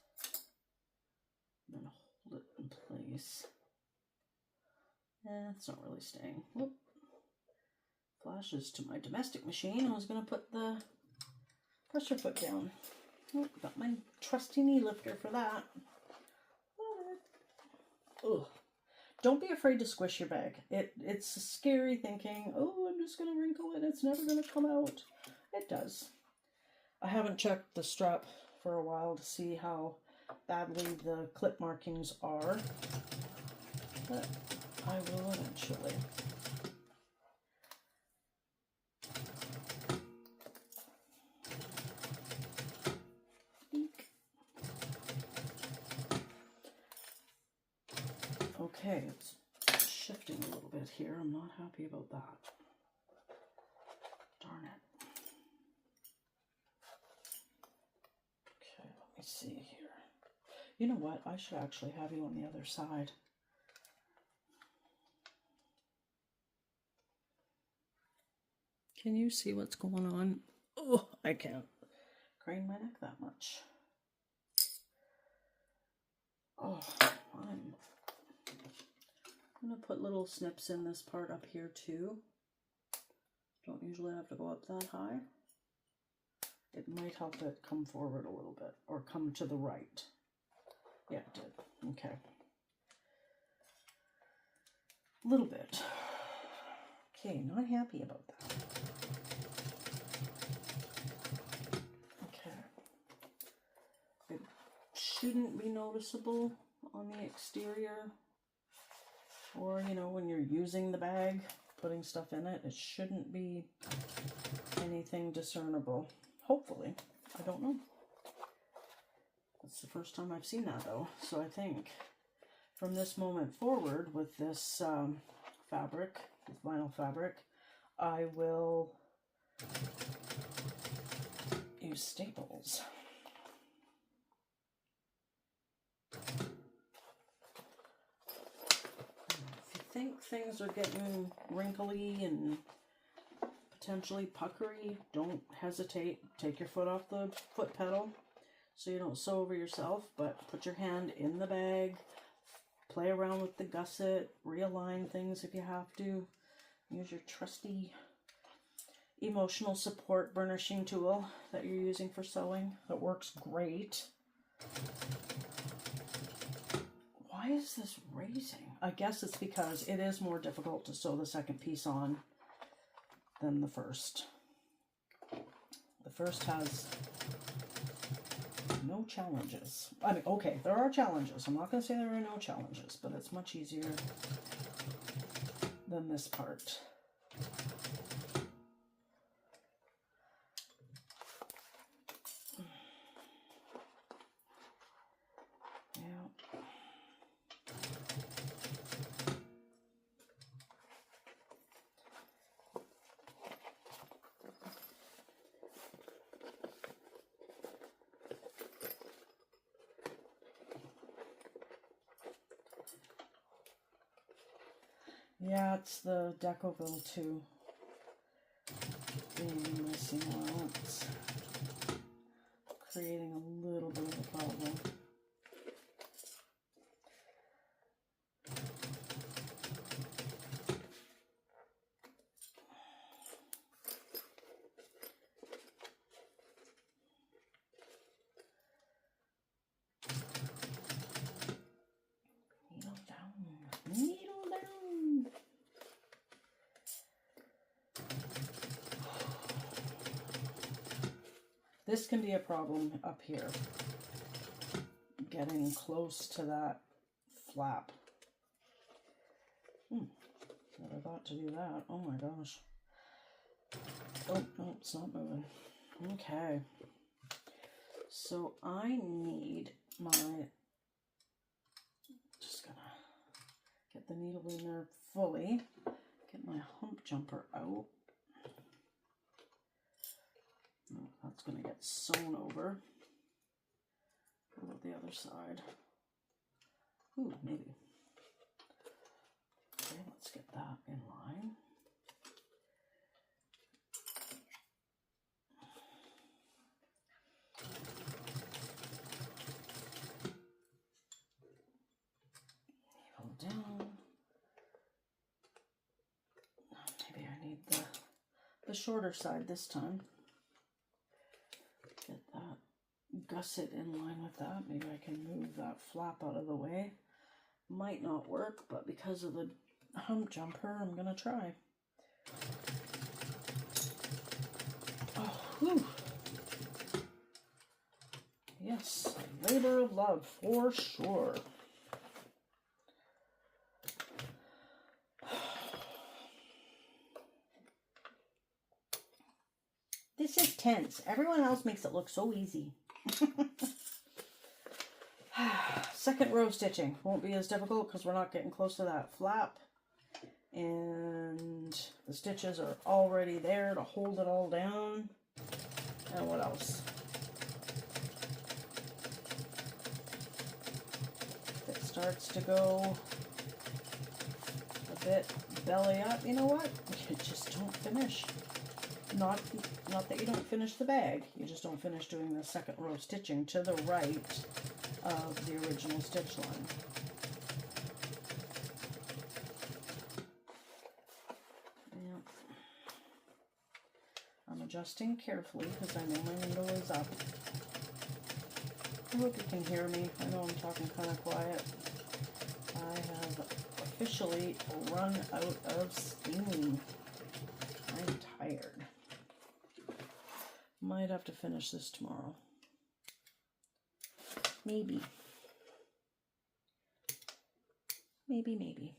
and then hold it in place. It's not really staying. Whoop. Flashes to my domestic machine. I was going to put the pressure foot down. Oh, got my trusty knee lifter for that. Ugh. Don't be afraid to squish your bag. It's scary thinking, oh, I'm just going to wrinkle it. It's never going to come out. It does. I haven't checked the strap for a while to see how badly the clip markings are, but I will eventually. Okay, it's shifting a little bit here. I'm not happy about that. Darn it. Okay, let me see here. You know what? I should actually have you on the other side. Can you see what's going on? Oh, I can't crane my neck that much. Oh, I'm going to put little snips in this part up here too. Don't usually have to go up that high. It might help it come forward a little bit, or come to the right. Yeah, it did. Okay. A little bit. Okay, not happy about that. Okay. It shouldn't be noticeable on the exterior, or, you know, when you're using the bag, putting stuff in it, it shouldn't be anything discernible. Hopefully. I don't know. It's the first time I've seen that, though. So I think from this moment forward with this fabric, with vinyl fabric, I will use staples. If you think things are getting wrinkly and potentially puckery, don't hesitate. Take your foot off the foot pedal so you don't sew over yourself, but put your hand in the bag, play around with the gusset, realign things if you have to. Use your trusty emotional support burnishing tool that you're using for sewing. That works great. Why is this raising? I guess it's because it is more difficult to sew the second piece on than the first. The first has no challenges. I mean, okay, there are challenges. I'm not going to say there are no challenges, but it's much easier than this part. Yeah, it's the Decoville too. Being missing while it's creating a little bit of a problem. Needle down. Needle down. This can be a problem up here, getting close to that flap. Never thought to do that. Oh my gosh. Oh, no, it's not moving. Okay. So I need my, just gonna get the needle in there fully, get my hump jumper out. Oh, that's going to get sewn over. What about the other side? Ooh, maybe. Okay, let's get that in line. Needle down. Maybe I need the shorter side this time. Get that gusset in line with that. Maybe I can move that flap out of the way. Might not work, but because of the hump jumper, I'm gonna try. Oh, whew. Yes, labor of love for sure. This is tense. Everyone else makes it look so easy. Second row stitching won't be as difficult because we're not getting close to that flap. And the stitches are already there to hold it all down. And what else? If it starts to go a bit belly up, you know what? You just don't finish. Not that you don't finish the bag, you just don't finish doing the second row stitching to the right of the original stitch line. Yep. I'm adjusting carefully because I know my needle is up. I hope you can hear me. I know I'm talking kind of quiet. I have officially run out of steam. I'm tired. Might have to finish this tomorrow. Maybe. Maybe.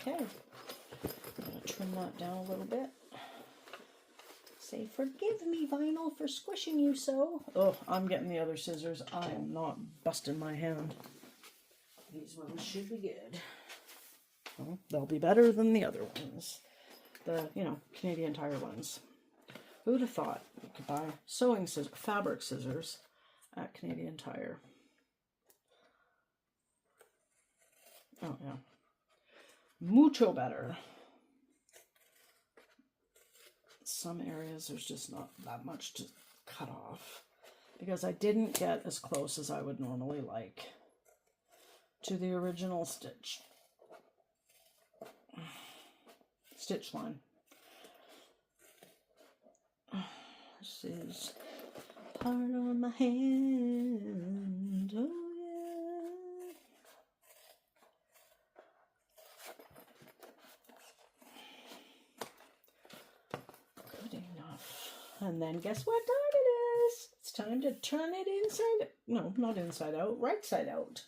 Okay. I'm going to trim that down a little bit. Say, forgive me, vinyl, for squishing you so. Oh, I'm getting the other scissors. I am not busting my hand. These ones should be good. Well, they'll be better than the other ones. The, Canadian Tire ones. Who'd have thought you could buy sewing scissors, fabric scissors at Canadian Tire? Oh, yeah. Mucho better. Some areas there's just not that much to cut off because I didn't get as close as I would normally like to the original stitch line. This is part on my hand. Oh yeah. Good enough. And then guess what time it is? It's time to turn it inside. No, not inside out. Right side out.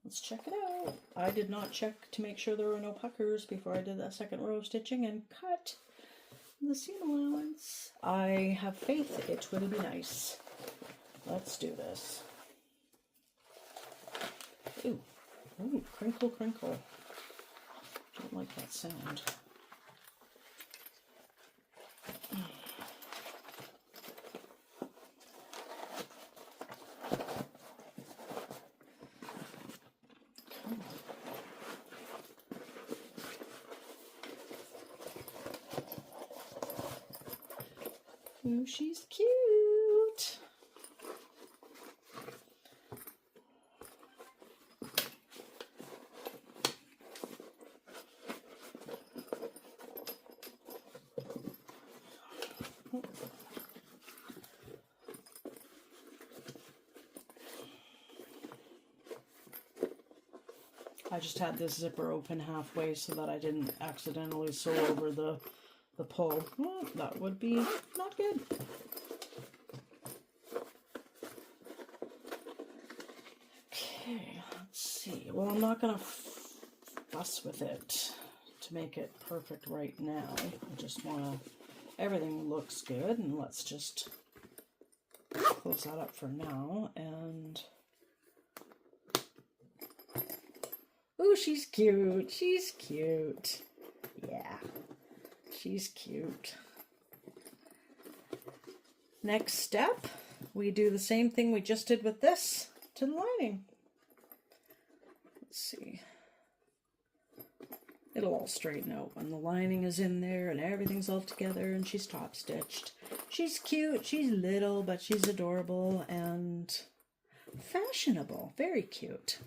Let's check it out. I did not check to make sure there were no puckers before I did that second row of stitching and cut the seam allowance. I have faith it will be nice. Let's do this. Ooh, ooh, crinkle, crinkle. Don't like that sound. Ooh, she's cute. I just had this zipper open halfway so that I didn't accidentally sew over the pull. Well, that would be not good. Okay, let's see. Well, I'm not gonna fuss with it to make it perfect right now. I just wanna, everything looks good, and let's just close that up for now. And ooh, she's cute. She's cute. Yeah. She's cute. Next step, we do the same thing we just did with this to the lining. Let's see. It'll all straighten out when the lining is in there and everything's all together and she's top stitched. She's cute. She's little, but she's adorable and fashionable. Very cute.